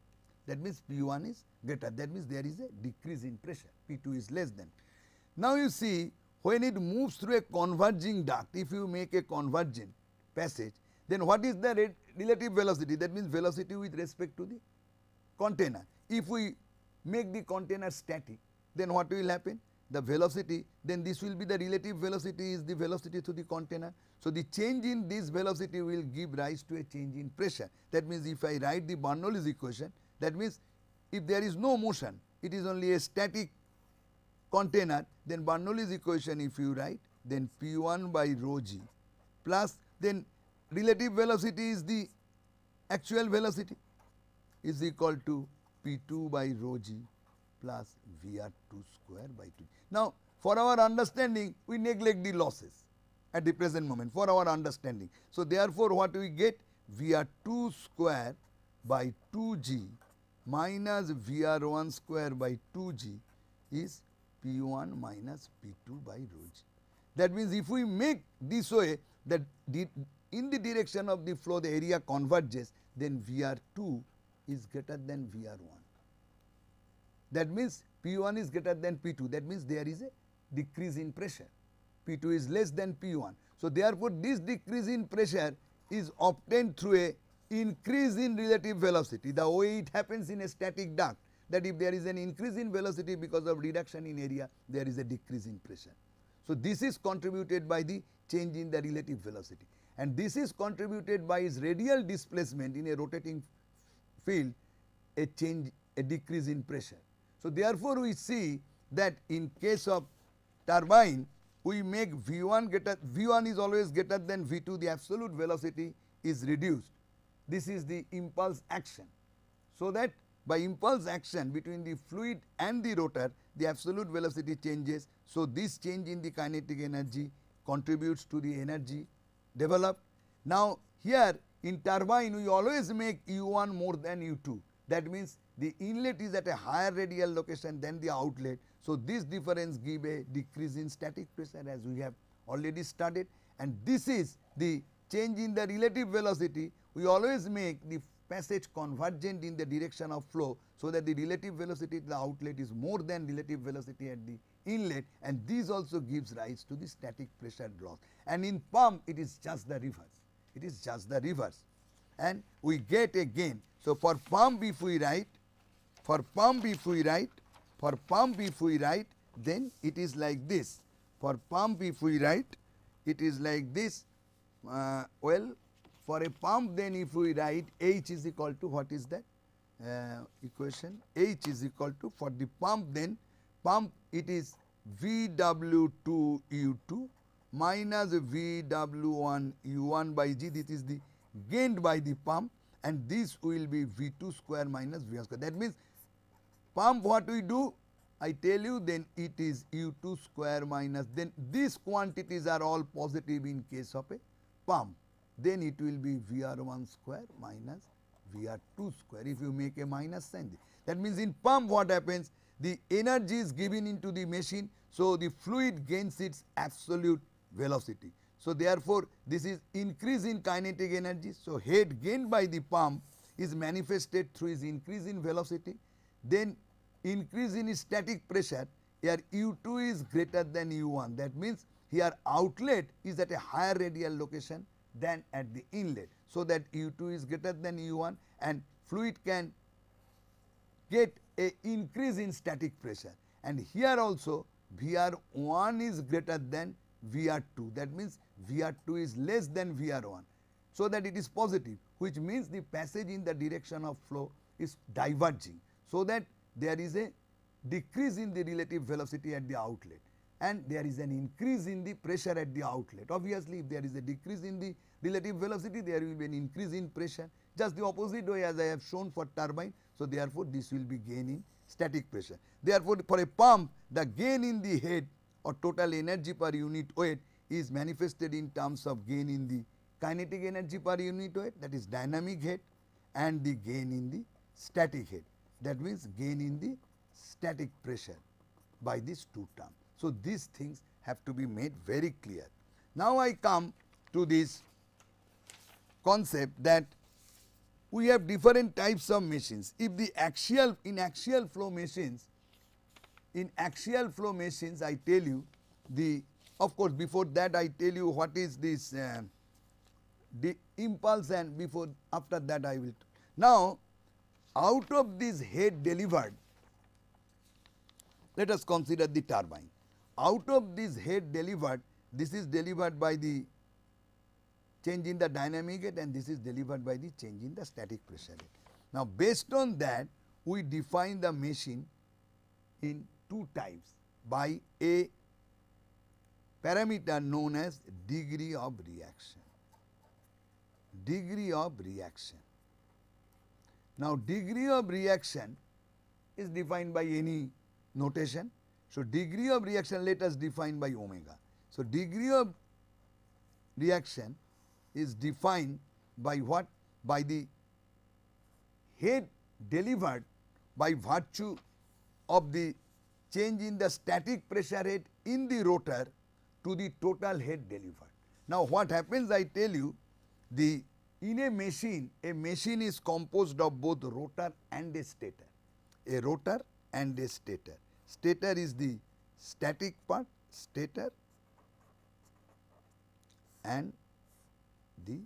That means P1 is greater, that means there is a decrease in pressure, P2 is less than. Now you see, when it moves through a converging duct, if you make a convergent passage, then what is the relative velocity? That means velocity with respect to the container. If we make the container static, then what will happen? The velocity, then this will be the relative velocity is the velocity to the container. So the change in this velocity will give rise to a change in pressure. That means if I write the Bernoulli's equation, that means if there is no motion, it is only a static container, then Bernoulli's equation if you write, then P1 by rho g plus then relative velocity is the actual velocity is equal to P2 by rho g plus VR2 square by 2. Now for our understanding we neglect the losses at the present moment for our understanding. So therefore what we get, VR2 square by 2g minus VR1 square by 2g is P1 minus P2 by rho g. That means if we make this way that in the direction of the flow the area converges, then VR2 is greater than VR1. That means P1 is greater than P2, that means there is a decrease in pressure, P2 is less than P1. So therefore this decrease in pressure is obtained through a increase in relative velocity, the way it happens in a static duct, that if there is an increase in velocity because of reduction in area, there is a decrease in pressure. So this is contributed by the change in the relative velocity, and this is contributed by its radial displacement in a rotating field, a change, a decrease in pressure. So therefore we see that in case of turbine we make V1 greater, V1 is always greater than V2, the absolute velocity is reduced. This is the impulse action. So that by impulse action between the fluid and the rotor, the absolute velocity changes. So this change in the kinetic energy contributes to the energy developed. Now here in turbine we always make U1 more than U2. That means the inlet is at a higher radial location than the outlet. So this difference give a decrease in static pressure as we have already studied, and this is the change in the relative velocity. We always make the passage convergent in the direction of flow, so that the relative velocity to the outlet is more than relative velocity at the inlet, and this also gives rise to the static pressure loss. And in pump it is just the reverse, it is just the reverse, and we get again. So, for pump if we write, then it is like this. For pump if we write, it is like this. Well, for a pump then if we write H is equal to, what is that equation? H is equal to, for the pump then, pump it is VW2 U2 minus VW1 U1 by G. This is the gained by the pump, and this will be V2 square minus V1 square. That means pump what we do, I tell you, then it is U2 square minus, then these quantities are all positive in case of a pump, then it will be VR1 square minus VR2 square if you make a minus sign. That means in pump what happens, the energy is given into the machine, so the fluid gains its absolute velocity. So, therefore, this is increase in kinetic energy. So, head gained by the pump is manifested through its increase in velocity, then increase in static pressure. Here U2 is greater than U1, that means here outlet is at a higher radial location than at the inlet. So, that U2 is greater than U1 and fluid can get a increase in static pressure, and here also VR1 is greater than VR2, that means VR2 is less than VR1. So, that it is positive, which means the passage in the direction of flow is diverging. So, that there is a decrease in the relative velocity at the outlet and there is an increase in the pressure at the outlet. Obviously, if there is a decrease in the relative velocity, there will be an increase in pressure, just the opposite way as I have shown for turbine. So, therefore, this will be gain in static pressure. Therefore, for a pump, the gain in the head or total energy per unit weight is manifested in terms of gain in the kinetic energy per unit weight, that is dynamic head, and the gain in the static head, that means gain in the static pressure by these two terms. So, these things have to be made very clear. Now, I come to this concept that we have different types of machines. If the in axial flow machines, I tell you the, of course, before that I tell you what is this the impulse, and after that I will. Now, out of this head delivered, let us consider the turbine. Out of this head delivered, this is delivered by the change in the dynamic head and this is delivered by the change in the static pressure head. Now, based on that, we define the machine in two types by a parameter known as degree of reaction. Degree of reaction. Now, degree of reaction is defined by any notation. So, degree of reaction, let us define by omega. So, degree of reaction is defined by what? By the head delivered by virtue of the change in the static pressure head in the rotor to the total head delivered. Now, what happens, I tell you, in a machine is composed of both rotor and a stator. A rotor and a stator. Stator is the static part, stator, and the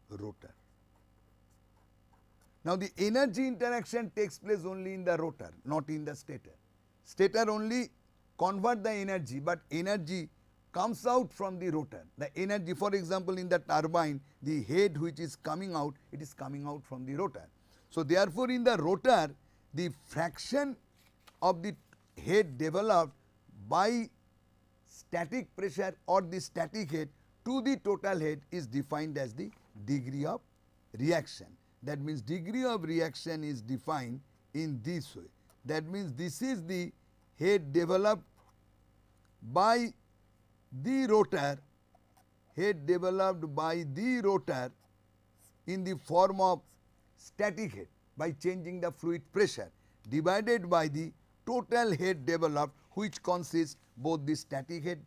rotor. Now, the energy interaction takes place only in the rotor, not in the stator. Stator only convert the energy, but energy comes out from the rotor. The energy, for example, in the turbine, the head which is coming out, it is coming out from the rotor. So, therefore, in the rotor, the fraction of the head developed by static pressure or the static head to the total head is defined as the degree of reaction. That means, degree of reaction is defined in this way. That means, this is the head developed by the rotor, head developed by the rotor in the form of static head by changing the fluid pressure divided by the total head developed, which consists both the static head,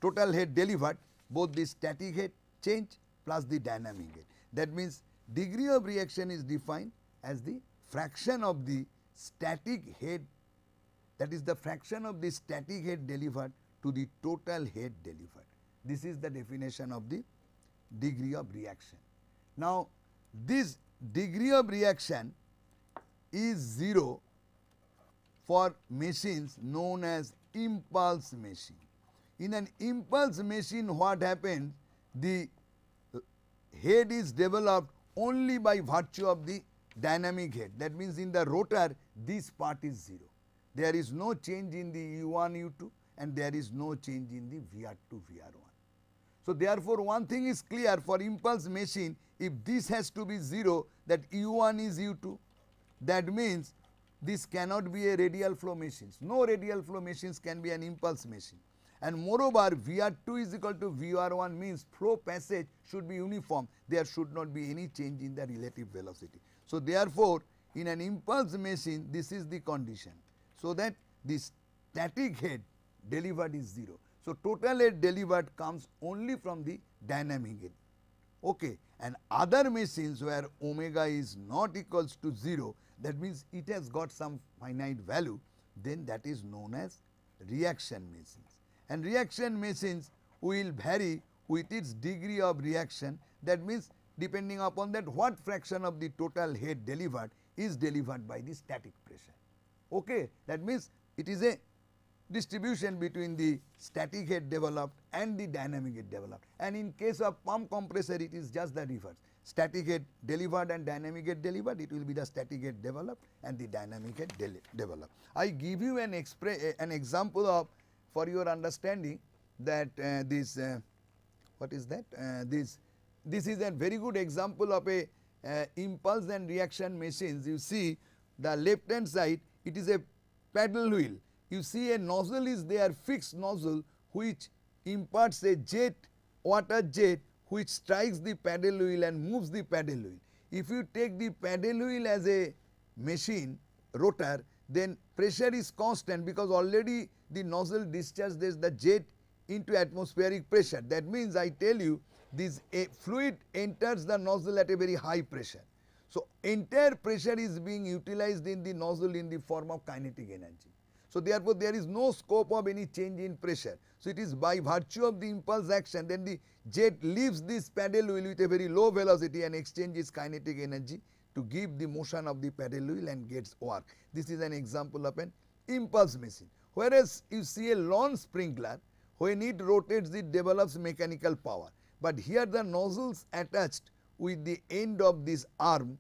total head delivered, both the static head change plus the dynamic head. That means, degree of reaction is defined as the fraction of the static head that is the fraction of the static head delivered to the total head delivered. This is the definition of the degree of reaction. Now, this degree of reaction is 0 for machines known as impulse machine. In an impulse machine, what happens? The head is developed only by virtue of the dynamic head. That means in the rotor this part is 0. There is no change in the U1, U2 and there is no change in the VR2, VR1. So, therefore, one thing is clear for impulse machine, if this has to be 0, that U1 is U2, that means this cannot be a radial flow machines. No radial flow machines can be an impulse machine. And moreover, VR2 is equal to VR1 means flow passage should be uniform. There should not be any change in the relative velocity. So, therefore, in an impulse machine, this is the condition. So, that the static head delivered is 0. So, total head delivered comes only from the dynamic head. Okay. And other machines where omega is not equals to 0, that means it has got some finite value, then that is known as reaction machines. And reaction machines will vary with its degree of reaction, that means depending upon that what fraction of the total head delivered is delivered by the static pressure. Okay. That means it is a distribution between the static head developed and the dynamic head developed. And in case of pump compressor, it is just the reverse. Static head delivered and dynamic head delivered, it will be the static head developed and the dynamic head developed. I give you an example of, for your understanding, that what is that? This is a very good example of a impulse and reaction machines. You see the left hand side, it is a paddle wheel. You see a nozzle is there, fixed nozzle, which imparts a jet, water jet, which strikes the paddle wheel and moves the paddle wheel. If you take the paddle wheel as a machine rotor, then pressure is constant because already the nozzle discharges the jet into atmospheric pressure. That means I tell you this fluid enters the nozzle at a very high pressure. So, entire pressure is being utilized in the nozzle in the form of kinetic energy. So, therefore, there is no scope of any change in pressure. So, it is by virtue of the impulse action, then the jet leaves this paddle wheel with a very low velocity and exchanges kinetic energy to give the motion of the paddle wheel and gets work. This is an example of an impulse machine. Whereas, you see a lawn sprinkler, when it rotates it develops mechanical power. But here the nozzles attached with the end of this arm,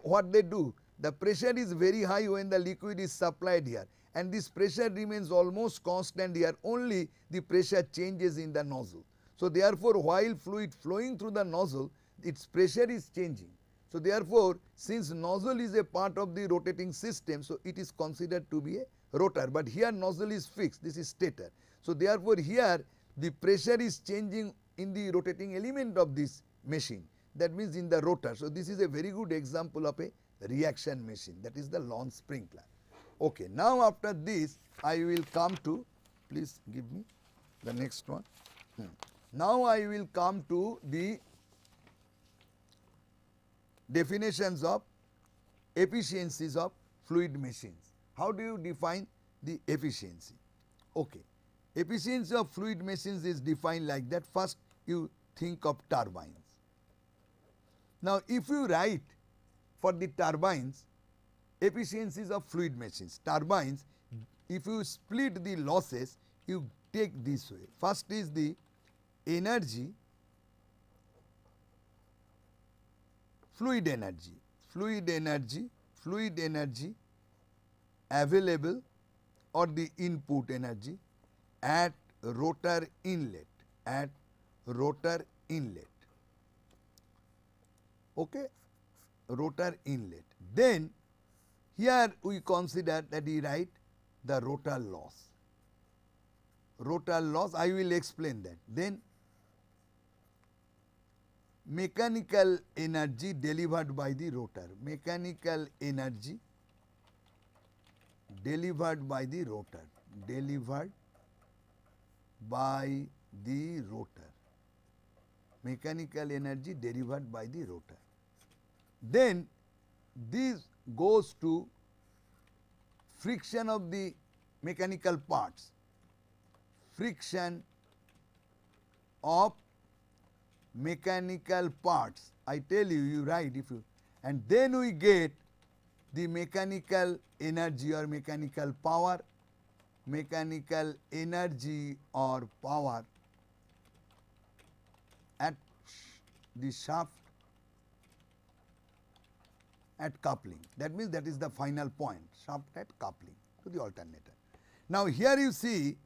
what they do? The pressure is very high when the liquid is supplied here, and this pressure remains almost constant here, only the pressure changes in the nozzle. So, therefore, while fluid flowing through the nozzle, its pressure is changing. So, therefore, since nozzle is a part of the rotating system, so it is considered to be a rotor, but here nozzle is fixed, this is stator. So, therefore, here the pressure is changing in the rotating element of this machine, that means in the rotor. So, this is a very good example of a reaction machine, that is the lawn sprinkler. Okay. Now, after this I will come to, please give me the next one. Now, I will come to the definitions of efficiencies of fluid machines. How do you define the efficiency? Okay. Efficiency of fluid machines is defined like that. First, you think of turbines. Now, if you write for the turbines efficiencies of fluid machines, turbines, if you split the losses, you take this way. First is the energy, fluid energy available or the input energy at rotor inlet, okay, rotor inlet. Then here we consider that we write the rotor loss. Rotor loss, I will explain that. Then mechanical energy delivered by the rotor, mechanical energy delivered by the rotor, mechanical energy delivered by the rotor. Then this goes to friction of the mechanical parts, friction of mechanical parts. I tell you, you write if you, and then we get the mechanical energy or mechanical power, mechanical energy or power at the shaft at coupling. That means that is the final point, shaft at coupling to the alternator. Now here you see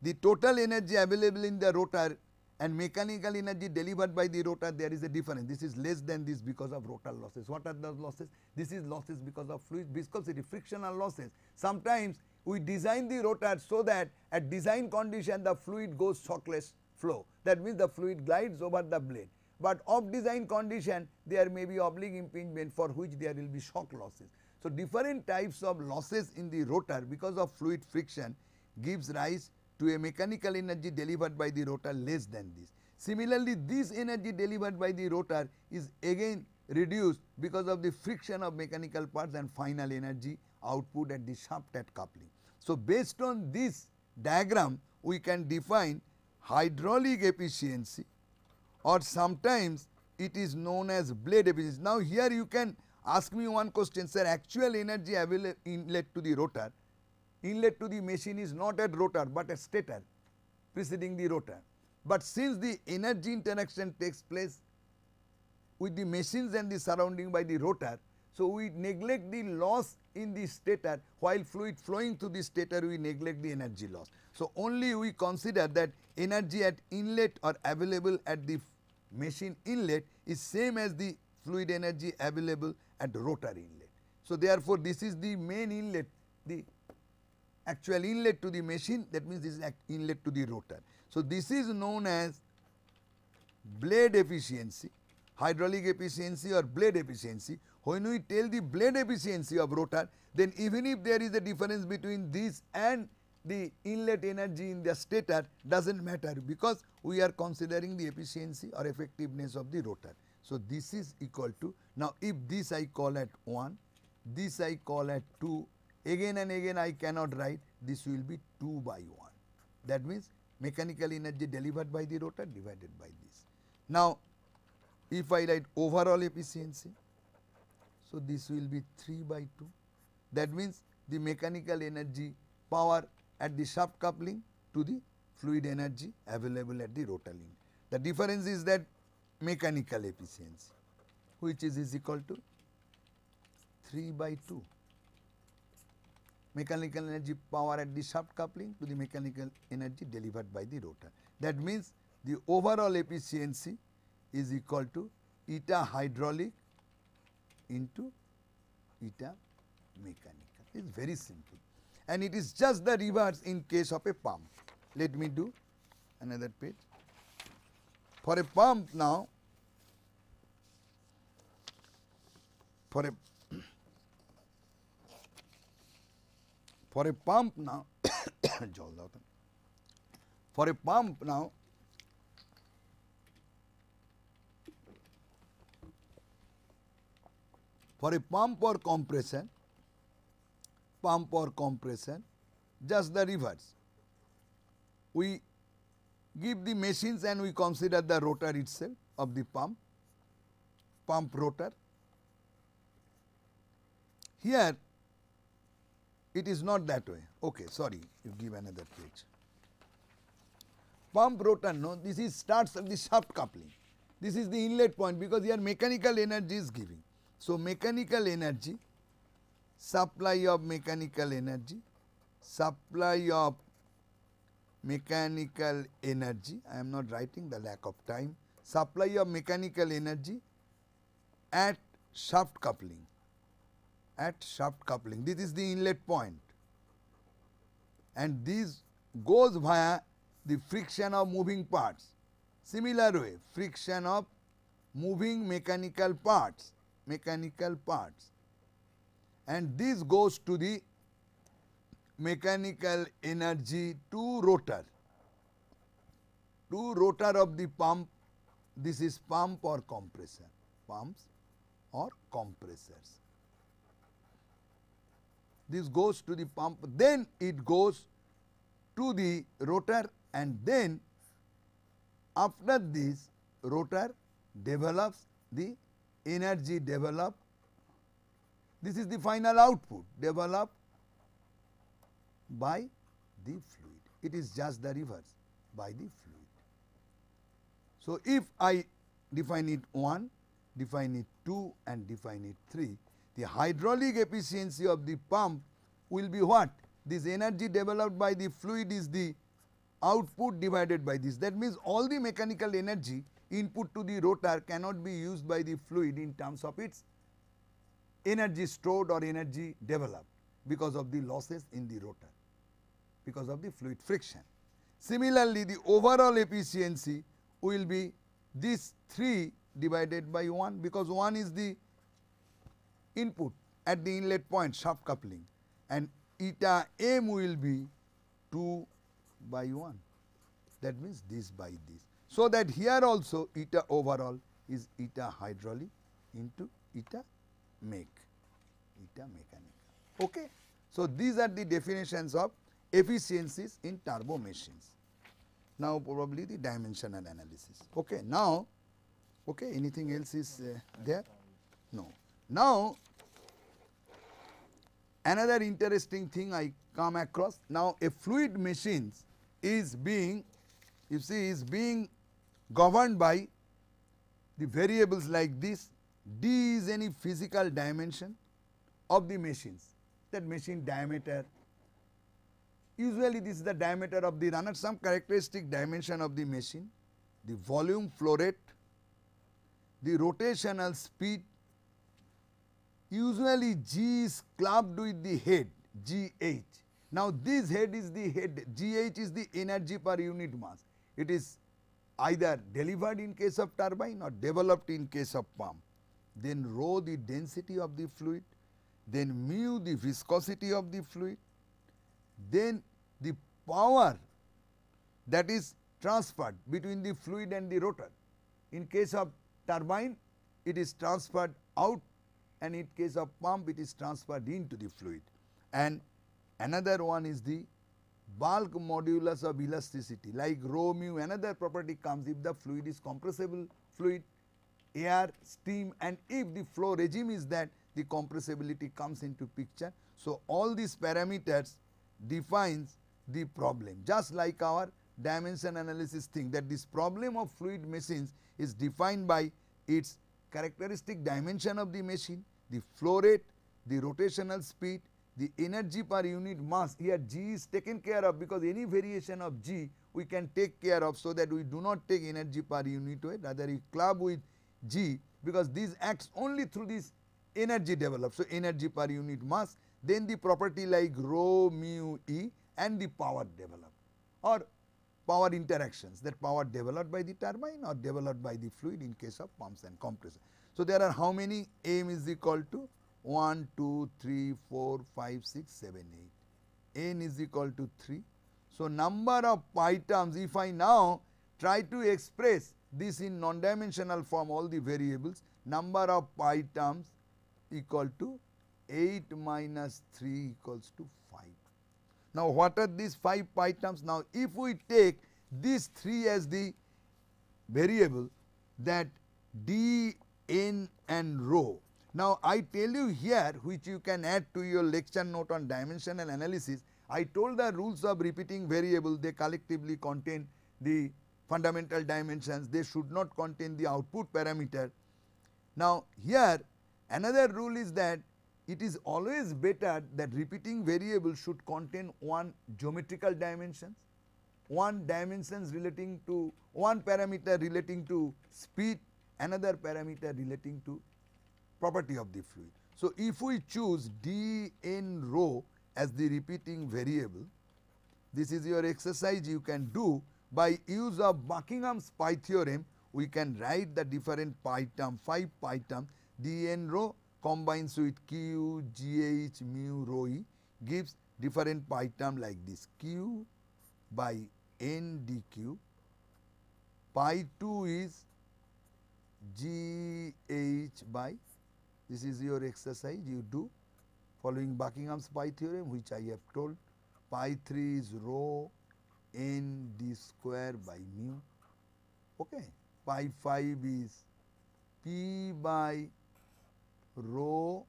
the total energy available in the rotor and mechanical energy delivered by the rotor, there is a difference. This is less than this because of rotor losses. What are those losses? This is losses because of fluid viscosity, frictional losses. Sometimes we design the rotor so that at design condition the fluid goes shockless flow. That means the fluid glides over the blade. But off design condition there may be oblique impingement for which there will be shock losses. So different types of losses in the rotor because of fluid friction gives rise to a mechanical energy delivered by the rotor less than this. Similarly, this energy delivered by the rotor is again reduced because of the friction of mechanical parts and final energy output at the shaft at coupling. So based on this diagram we can define hydraulic efficiency, or sometimes it is known as blade efficiency. Now here you can ask me one question, sir, actual energy available inlet to the rotor, inlet to the machine is not at rotor but at stator preceding the rotor. But since the energy interaction takes place with the machines and the surrounding by the rotor, so we neglect the loss in the stator while fluid flowing through the stator, we neglect the energy loss. So only we consider that energy at inlet or available at the machine inlet is same as the fluid energy available at rotor inlet. So therefore this is the main inlet, the actual inlet to the machine, that means this is inlet to the rotor. So this is known as blade efficiency, hydraulic efficiency or blade efficiency. When we tell the blade efficiency of rotor, then even if there is a difference between this and the inlet energy in the stator does not matter, because we are considering the efficiency or effectiveness of the rotor. So this is equal to, now if this I call at 1, this I call at 2, again and again I cannot write, this will be 2 by 1. That means mechanical energy delivered by the rotor divided by this. Now if I write overall efficiency, so this will be 3 by 2. That means the mechanical energy power at the shaft coupling to the fluid energy available at the rotor link. The difference is that mechanical efficiency, which is equal to 3 by 2. Mechanical energy power at the shaft coupling to the mechanical energy delivered by the rotor. That means the overall efficiency is equal to eta hydraulic into eta mechanical. It is very simple, and it is just the reverse in case of a pump. Let me do another page. For a pump now, for a pump now for a pump now, for a pump or compression, just the reverse. We give the machines and we consider the rotor itself of the pump rotor. Here it is not that way. Okay, sorry, you give another page. Pump rotor, no, this is starts at the shaft coupling. This is the inlet point, because here mechanical energy is giving. So mechanical energy, supply of mechanical energy, I am not writing, the lack of time, supply of mechanical energy at shaft coupling. This is the inlet point, and this goes via the friction of moving parts. Similar way, friction of moving mechanical parts, and this goes to the mechanical energy to rotor of the pump. This is pump or compressor, pumps or compressors. this goes to the pump, then it goes to the rotor, and then after this rotor develops the energy developed. This is the final output developed by the fluid. It is just the reverse, by the fluid. So, if I define it 1, define it 2 and define it 3, the hydraulic efficiency of the pump will be what? This energy developed by the fluid is the output divided by this. That means, all the mechanical energy input to the rotor cannot be used by the fluid in terms of its energy stored or energy developed, because of the losses in the rotor, because of the fluid friction. Similarly, the overall efficiency will be this 3 divided by 1, because 1 is the input at the inlet point, shaft coupling, and eta m will be 2 by 1. That means this by this. So that here also eta overall is eta hydraulic into eta mechanical. Okay. So, these are the definitions of efficiencies in turbo machines. Now, probably the dimensional analysis. Okay. Now, okay, anything else is there? No. Now, another interesting thing I come across. Now, a fluid machine is being, you see, is being governed by the variables like this. D is any physical dimension of the machines, that machine diameter. Usually this is the diameter of the runner, some characteristic dimension of the machine, the volume flow rate, the rotational speed. Usually G is clubbed with the head, GH. Now this head is the head, GH is the energy per unit mass. It is either delivered in case of turbine or developed in case of pump. Then rho the density of the fluid, then mu the viscosity of the fluid, then the power that is transferred between the fluid and the rotor. In case of turbine it is transferred out, and in case of pump it is transferred into the fluid. And another one is the bulk modulus of elasticity, like rho mu. Another property comes if the fluid is compressible fluid, air, steam, and if the flow regime is that, the compressibility comes into picture. So, all these parameters defines the problem, just like our dimension analysis thing, that this problem of fluid machines is defined by its characteristic dimension of the machine, the flow rate, the rotational speed, the energy per unit mass. Here G is taken care of, because any variation of G we can take care of, so that we do not take energy per unit weight, rather we club with G, because this acts only through this energy developed. So, energy per unit mass, then the property like rho mu E and the power developed, or power interactions, that power developed by the turbine or developed by the fluid in case of pumps and compressors. So, there are how many? M is equal to 1, 2, 3, 4, 5, 6, 7, 8. N is equal to 3. So, number of pi terms, if I now try to express this in non-dimensional form, all the variables, number of pi terms equal to 8 minus 3 equals to 5. Now, what are these 5 pi terms? Now, if we take these 3 as the variable, that d, n and rho. Now, I tell you here, which you can add to your lecture note on dimensional analysis, I told the rules of repeating variable, they collectively contain the fundamental dimensions, they should not contain the output parameter. Now, here another rule is that it is always better that repeating variable should contain one geometrical dimensions, one dimensions relating to one parameter relating to speed, another parameter relating to property of the fluid. So, if we choose d n rho as the repeating variable, this is your exercise you can do. By use of Buckingham's pi theorem, we can write the different pi term, 5 pi term. D n rho combines with q, gh, mu, rho e, gives different pi term like this, q by n dq, pi 2 is gh by, this is your exercise you do, following Buckingham's pi theorem, which I have told. Pi 3 is rho n d square by mu. Okay. Pi 5 is p by rho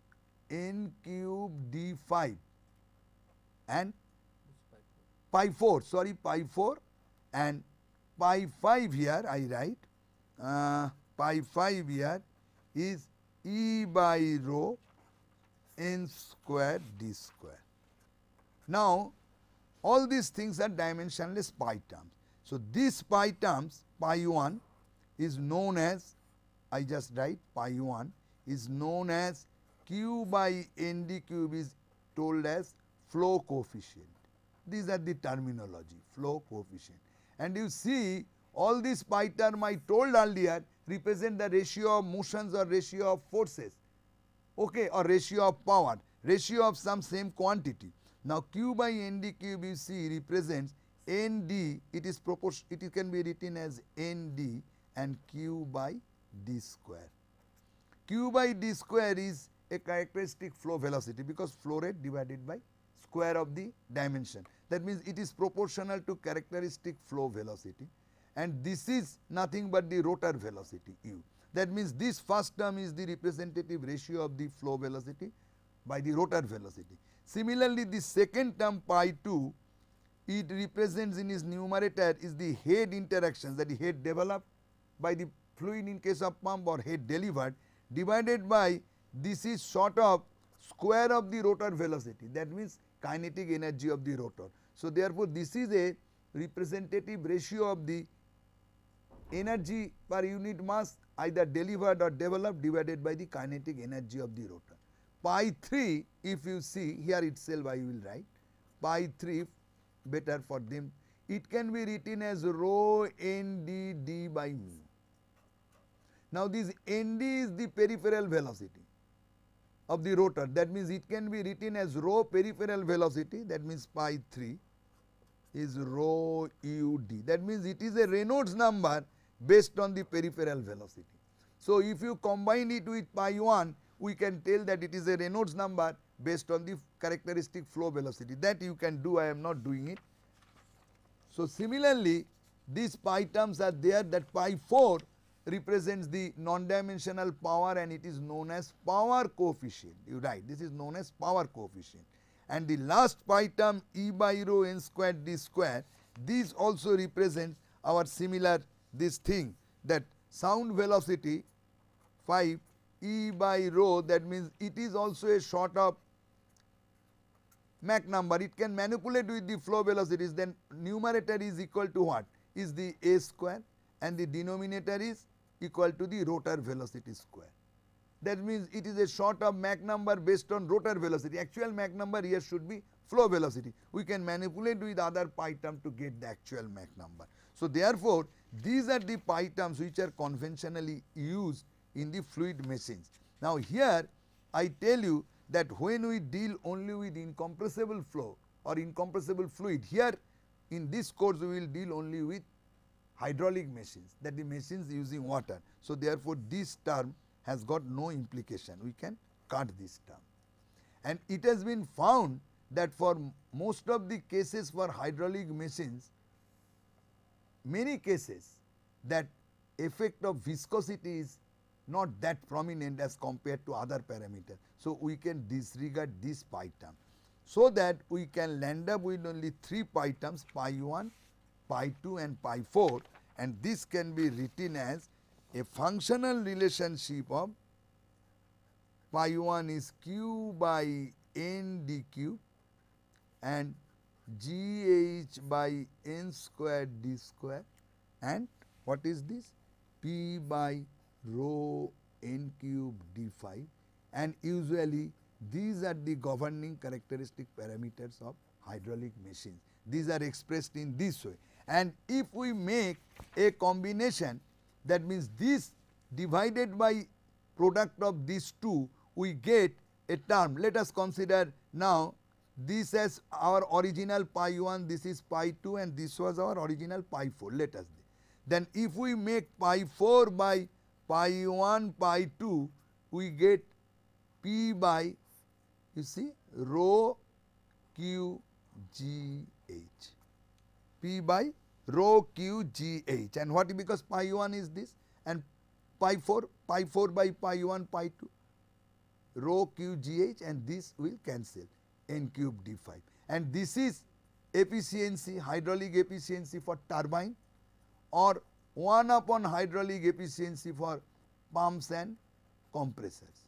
n cube d 5 and pi 4, sorry, pi 4 and pi 5 here I write, pi 5 here is E by rho n square d square. Now, all these things are dimensionless pi terms. So, these pi terms, pi 1 is known as, I just write pi 1 is known as q by n d cube is told as flow coefficient. These are the terminology, flow coefficient. And you see all these pi term I told earlier represent the ratio of motions or ratio of forces, okay, or ratio of power, ratio of some same quantity. Now, q by n d cube you see represents n d, it is it can be written as n d and q by d square. Q by d square is a characteristic flow velocity, because flow rate divided by square of the dimension. That means it is proportional to characteristic flow velocity, and this is nothing but the rotor velocity u. That means this first term is the representative ratio of the flow velocity by the rotor velocity. Similarly, the second term pi 2, it represents in its numerator is the head interactions, that is head developed by the fluid in case of pump or head delivered, divided by this is sort of square of the rotor velocity, that means kinetic energy of the rotor. So, therefore, this is a representative ratio of the energy per unit mass either delivered or developed divided by the kinetic energy of the rotor. Pi 3, if you see here itself I will write pi 3, better for them, it can be written as rho n d d by mu. Now, this n d is the peripheral velocity of the rotor, that means it can be written as rho peripheral velocity, that means pi 3 is rho u d, that means it is a Reynolds number based on the peripheral velocity. So, if you combine it with pi 1, we can tell that it is a Reynolds number based on the characteristic flow velocity. That you can do, I am not doing it. So, similarly, these pi terms are there, that pi 4 represents the non-dimensional power and it is known as power coefficient, you write, this is known as power coefficient. And the last pi term E by rho n square d square, this also represents our similar this thing, that sound velocity 5 E by rho, that means it is also a sort of Mach number, it can manipulate with the flow velocities, then numerator is equal to what? Is the a square and the denominator is equal to the rotor velocity square. That means it is a sort of Mach number based on rotor velocity. Actual Mach number here should be flow velocity. We can manipulate with other pi term to get the actual Mach number. So, therefore, these are the pi terms which are conventionally used in the fluid machines. Now, here I tell you that when we deal only with incompressible flow or incompressible fluid, here in this course we will deal only with hydraulic machines, that the machines using water. So, therefore, this term has got no implication, we can cut this term. And it has been found that for most of the cases for hydraulic machines, many cases that effect of viscosity is not that prominent as compared to other parameters. So, we can disregard this pi term, so that we can land up with only 3 pi terms, pi 1, pi 2 and pi 4, and this can be written as a functional relationship of pi 1 is q by n d cube and gh by n square d square, and what is this? P by rho n cube d 5, and usually these are the governing characteristic parameters of hydraulic machines. These are expressed in this way, and if we make a combination, that means this divided by product of these two, we get a term. Let us consider now this as our original pi 1, this is pi 2 and this was our original pi 4, let us. Then if we make pi 4 by pi 1 pi 2, we get p by, you see, rho Q G H, P by rho Q G H, and what, because pi 1 is this and pi 4 by pi 1 pi 2, rho Q G H, and this will cancel, n cube d 5, and this is efficiency, hydraulic efficiency for turbine, or 1 upon hydraulic efficiency for pumps and compressors.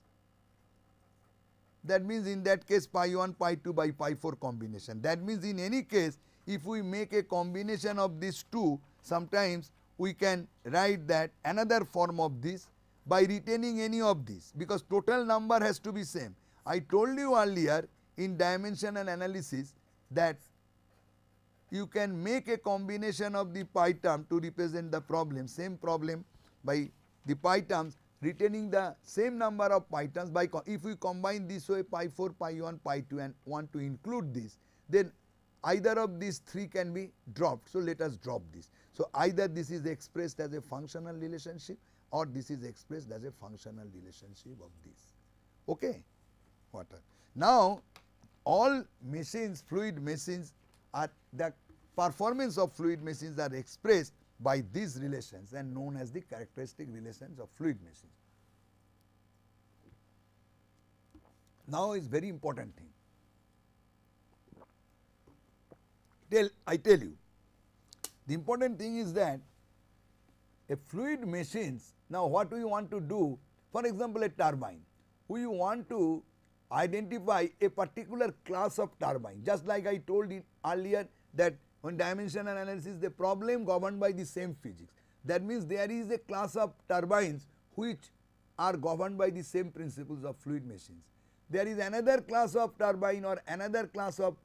That means in that case pi 1 pi 2 by pi 4 combination. That means in any case if we make a combination of these two, sometimes we can write that another form of this by retaining any of these, because total number has to be same. I told you earlier in dimensional analysis that you can make a combination of the pi term to represent the problem, same problem by the pi terms, retaining the same number of pi terms by, if we combine this way pi 4, pi 1, pi 2 and want to include this, then either of these three can be dropped. So, let us drop this. So, either this is expressed as a functional relationship or this is expressed as a functional relationship of this. Okay. Water. Now, all machines, fluid machines, are the performance of fluid machines are expressed by these relations and known as the characteristic relations of fluid machines. Now is very important thing. I tell you, the important thing is that a fluid machines, now what we want to do, for example a turbine, we want to identify a particular class of turbine, just like I told you earlier that when dimensional analysis the problem governed by the same physics. That means there is a class of turbines which are governed by the same principles of fluid machines. There is another class of turbine or another class of,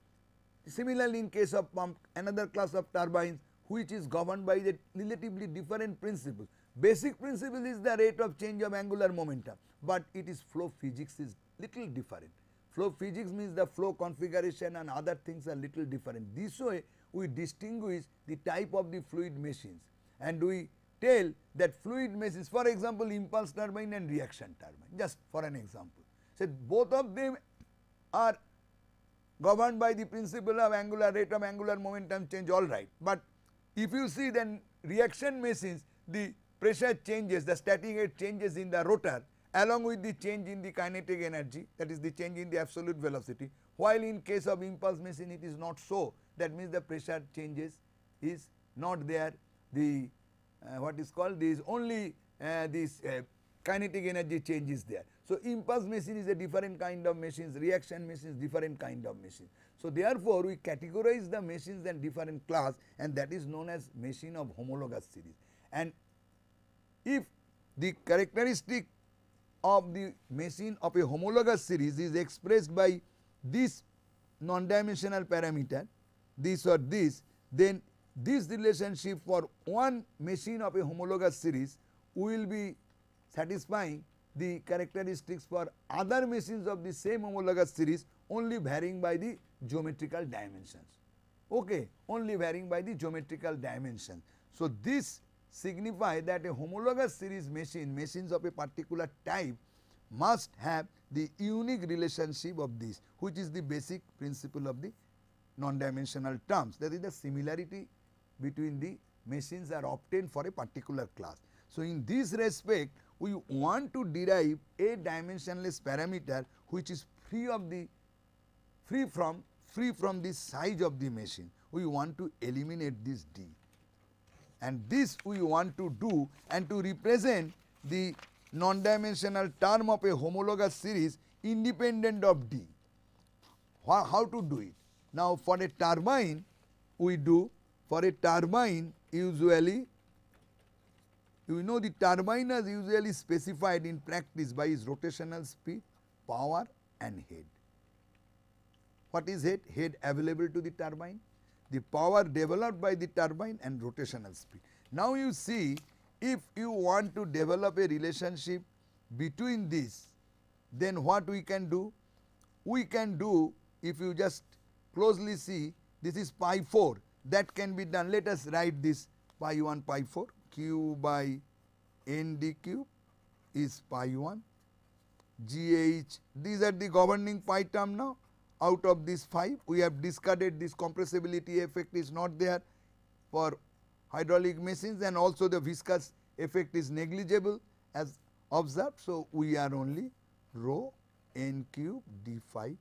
similarly in case of pump, another class of turbines which is governed by the relatively different principles. Basic principle is the rate of change of angular momentum, but it is flow physics is little different. Flow physics means the flow configuration and other things are little different. This way we distinguish the type of the fluid machines, and we tell that fluid machines, for example impulse turbine and reaction turbine, just for an example. So, both of them are governed by the principle of angular rate of angular momentum change, all right. But if you see then reaction machines, the pressure changes, the static head changes in the rotor along with the change in the kinetic energy, that is the change in the absolute velocity, while in case of impulse machine it is not so. That means the pressure changes is not there, the what is called this only this kinetic energy change is there. So, impulse machine is a different kind of machines, reaction machines different kind of machine. So, therefore, we categorize the machines in different class, and that is known as machine of homologous series. And if the characteristic of the machine of a homologous series is expressed by this non-dimensional parameter, this or this, then this relationship for one machine of a homologous series will be satisfying the characteristics for other machines of the same homologous series, only varying by the geometrical dimensions. Okay, only varying by the geometrical dimension. So, this signifies that a homologous series machine, machines of a particular type, must have the unique relationship of this, which is the basic principle of the non-dimensional terms, that is the similarity between the machines are obtained for a particular class. So, in this respect we want to derive a dimensionless parameter which is free from the size of the machine. We want to eliminate this d, and this we want to do, and to represent the non-dimensional term of a homologous series independent of d. How to do it? Now, for a turbine we do, for a turbine usually, you know the turbine is usually specified in practice by its rotational speed, power and head. What is head? Head available to the turbine, the power developed by the turbine and rotational speed. Now, you see, if you want to develop a relationship between these, then what we can do? We can do, if you just closely see, this is pi 4, that can be done. Let us write this pi 1 pi 4, q by n d cube is pi 1, gh, these are the governing pi term now, out of these 5. We have discarded this compressibility effect is not there for hydraulic machines, and also the viscous effect is negligible as observed. So, we are only rho n cube d phi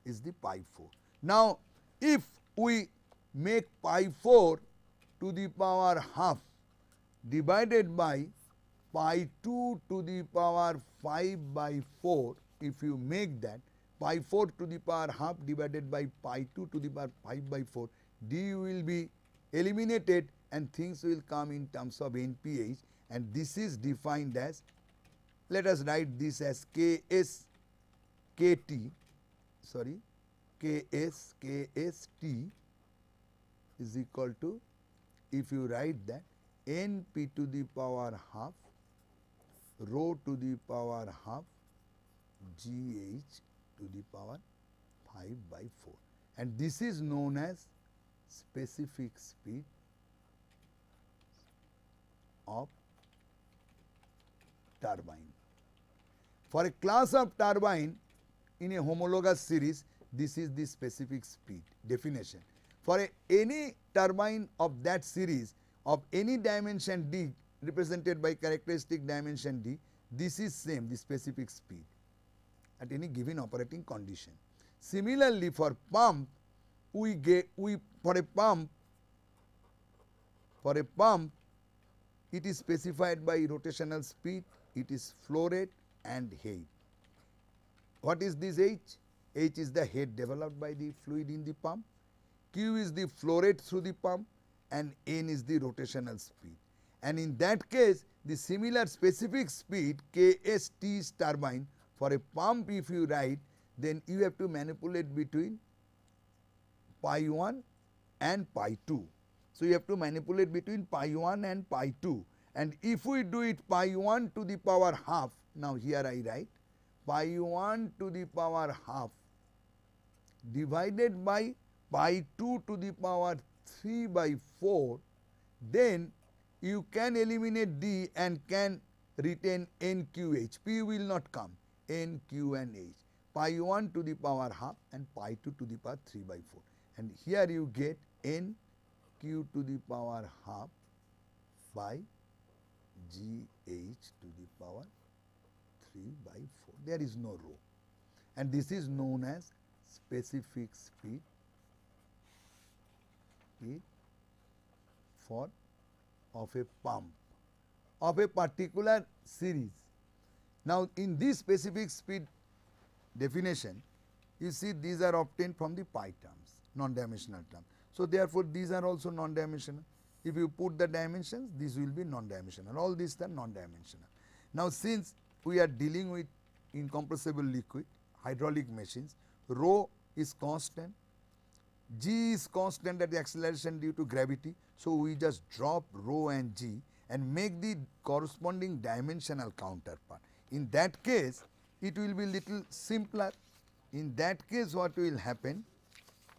is the pi 4. Now, if we make pi 4 to the power half divided by pi 2 to the power 5 by 4, if you make that pi 4 to the power half divided by pi 2 to the power 5 by 4, d will be eliminated and things will come in terms of NPH, and this is defined as, let us write this as Ks Kt, sorry, Ks Kst is equal to, if you write that, Np to the power half rho to the power half Gh to the power 5 by 4, and this is known as specific speed of turbine. For a class of turbine in a homologous series, this is the specific speed definition. For any turbine of that series of any dimension d represented by characteristic dimension d, this is same, the specific speed at any given operating condition. Similarly, for pump, for a pump it is specified by rotational speed, it is flow rate and head. What is this H? H is the head developed by the fluid in the pump, Q is the flow rate through the pump, and N is the rotational speed. And in that case, the similar specific speed Ks T is turbine. For a pump if you write, then you have to manipulate between pi 1 and pi 2. So, you have to manipulate between pi 1 and pi 2, and if we do it pi 1 to the power half, now here I write pi 1 to the power half divided by pi 2 to the power 3 by 4, then you can eliminate d and can retain NQH, P will not come, N, Q and H, pi 1 to the power half and pi 2 to the power 3 by 4, and here you get N Q to the power half by G H to the power 3 by 4. There is no rho, and this is known as specific speed for of a pump of a particular series. Now, in this specific speed definition, you see these are obtained from the pi terms, non-dimensional term. So, therefore, these are also non-dimensional. If you put the dimensions, this will be non-dimensional. All these are non-dimensional. Now, since we are dealing with incompressible liquid, hydraulic machines, rho is constant, g is constant at the acceleration due to gravity. So, we just drop rho and g and make the corresponding dimensional counterpart. In that case, it will be little simpler. In that case, what will happen?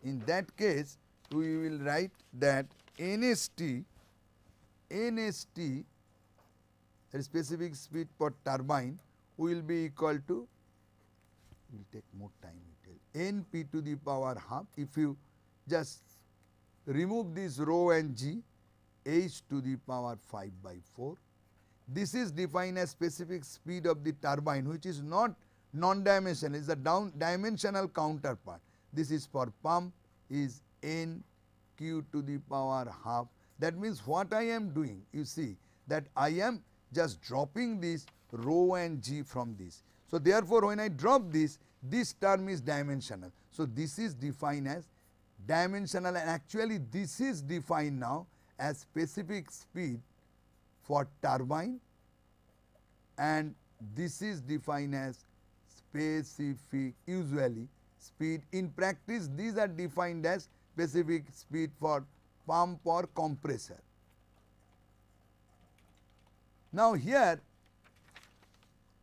In that case, we will write that NST, the specific speed per turbine, will be equal to, we will take more time, Np to the power half. If you just remove this rho and g, H to the power 5 by 4. This is defined as specific speed of the turbine, which is not non-dimensional, is a dimensional counterpart. This is for pump is N Q to the power half. That means what I am doing, you see that I am just dropping this rho and g from this. So, therefore, when I drop this, this term is dimensional. So, this is defined as dimensional, and actually this is defined now as specific speed for turbine, and this is defined as specific usually speed. In practice, these are defined as specific speed for pump or compressor. Now, here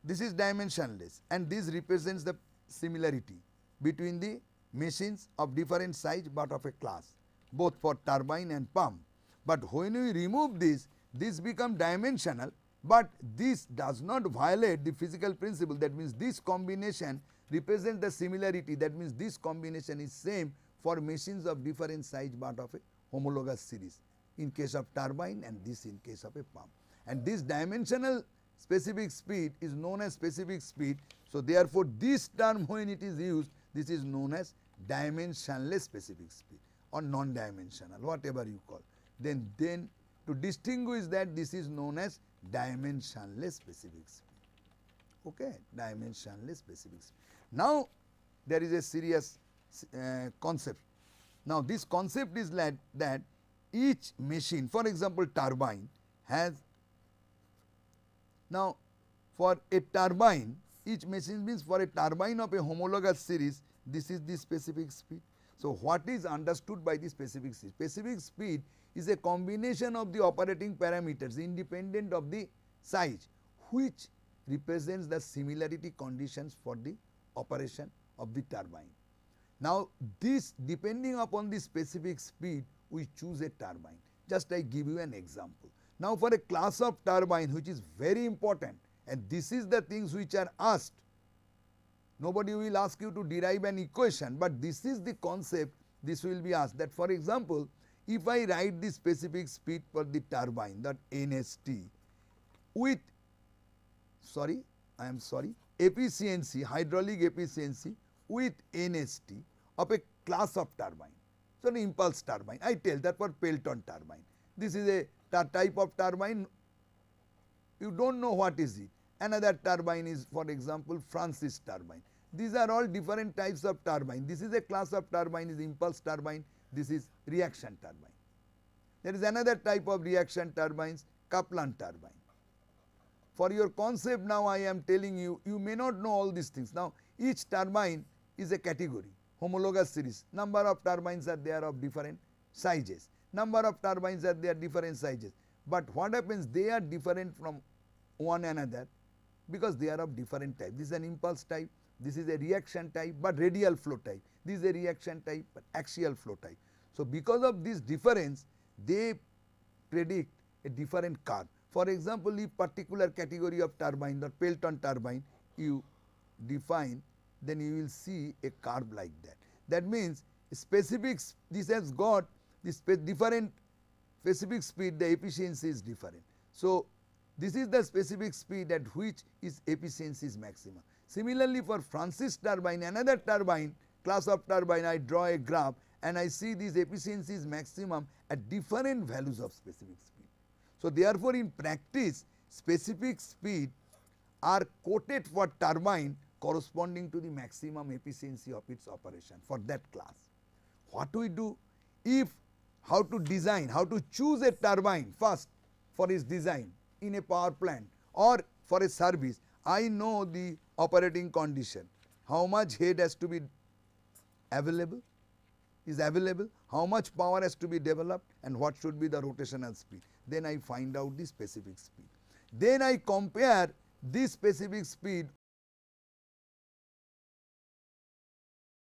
this is dimensionless, and this represents the similarity between the machines of different size but of a class, both for turbine and pump. But when we remove this, this becomes dimensional, but this does not violate the physical principle. That means, this combination represent the similarity, that means this combination is same for machines of different size but of a homologous series in case of turbine and this in case of a pump. And this dimensional specific speed is known as specific speed. So, therefore, this term when it is used, this is known as dimensionless specific speed or non-dimensional, whatever you call. Then to distinguish that, this is known as dimensionless specific speed. Okay, dimensionless specific speed. Now, there is a serious concept. Now, this concept is that each machine, for example, turbine has, now for a turbine, each machine means for a turbine of a homologous series, this is the specific speed. So, what is understood by the specific speed? Specific speed is a combination of the operating parameters independent of the size, which represents the similarity conditions for the operation of the turbine. Now, this depending upon the specific speed, we choose a turbine. Just I give you an example. Now, for a class of turbine which is very important, and this is the things which are asked. Nobody will ask you to derive an equation, but this is the concept, this will be asked, that for example, if I write the specific speed for the turbine, that NST with, efficiency, hydraulic efficiency with NST of a class of turbine. So, an impulse turbine, I tell that for Pelton turbine. This is a type of turbine, you do not know what is it. Another turbine is, for example, Francis turbine. These are all different types of turbine. This is a class of turbine, is impulse turbine, this is reaction turbine. There is another type of reaction turbines, Kaplan turbine. For your concept now I am telling you, you may not know all these things. Now, each turbine is a category, homologous series. Number of turbines are there of different sizes. Number of turbines are there different sizes. But what happens, they are different from one another because they are of different type. This is an impulse type, this is a reaction type but radial flow type. This is a reaction type but axial flow type. So, because of this difference, they predict a different curve. For example, if particular category of turbine, the Pelton turbine, you define, then you will see a curve like that. That means specifics, this has got this different specific speed, the efficiency is different. So, this is the specific speed at which its efficiency is maximum. Similarly, for Francis turbine, another turbine, class of turbine, I draw a graph and I see this efficiency is maximum at different values of specific speed. So, therefore, in practice, specific speed are quoted for turbine corresponding to the maximum efficiency of its operation for that class. What we do? If how to design, how to choose a turbine first for its design in a power plant or for a service, I know the operating condition, how much head has to be available, how much power has to be developed and what should be the rotational speed. Then I find out the specific speed. Then I compare this specific speed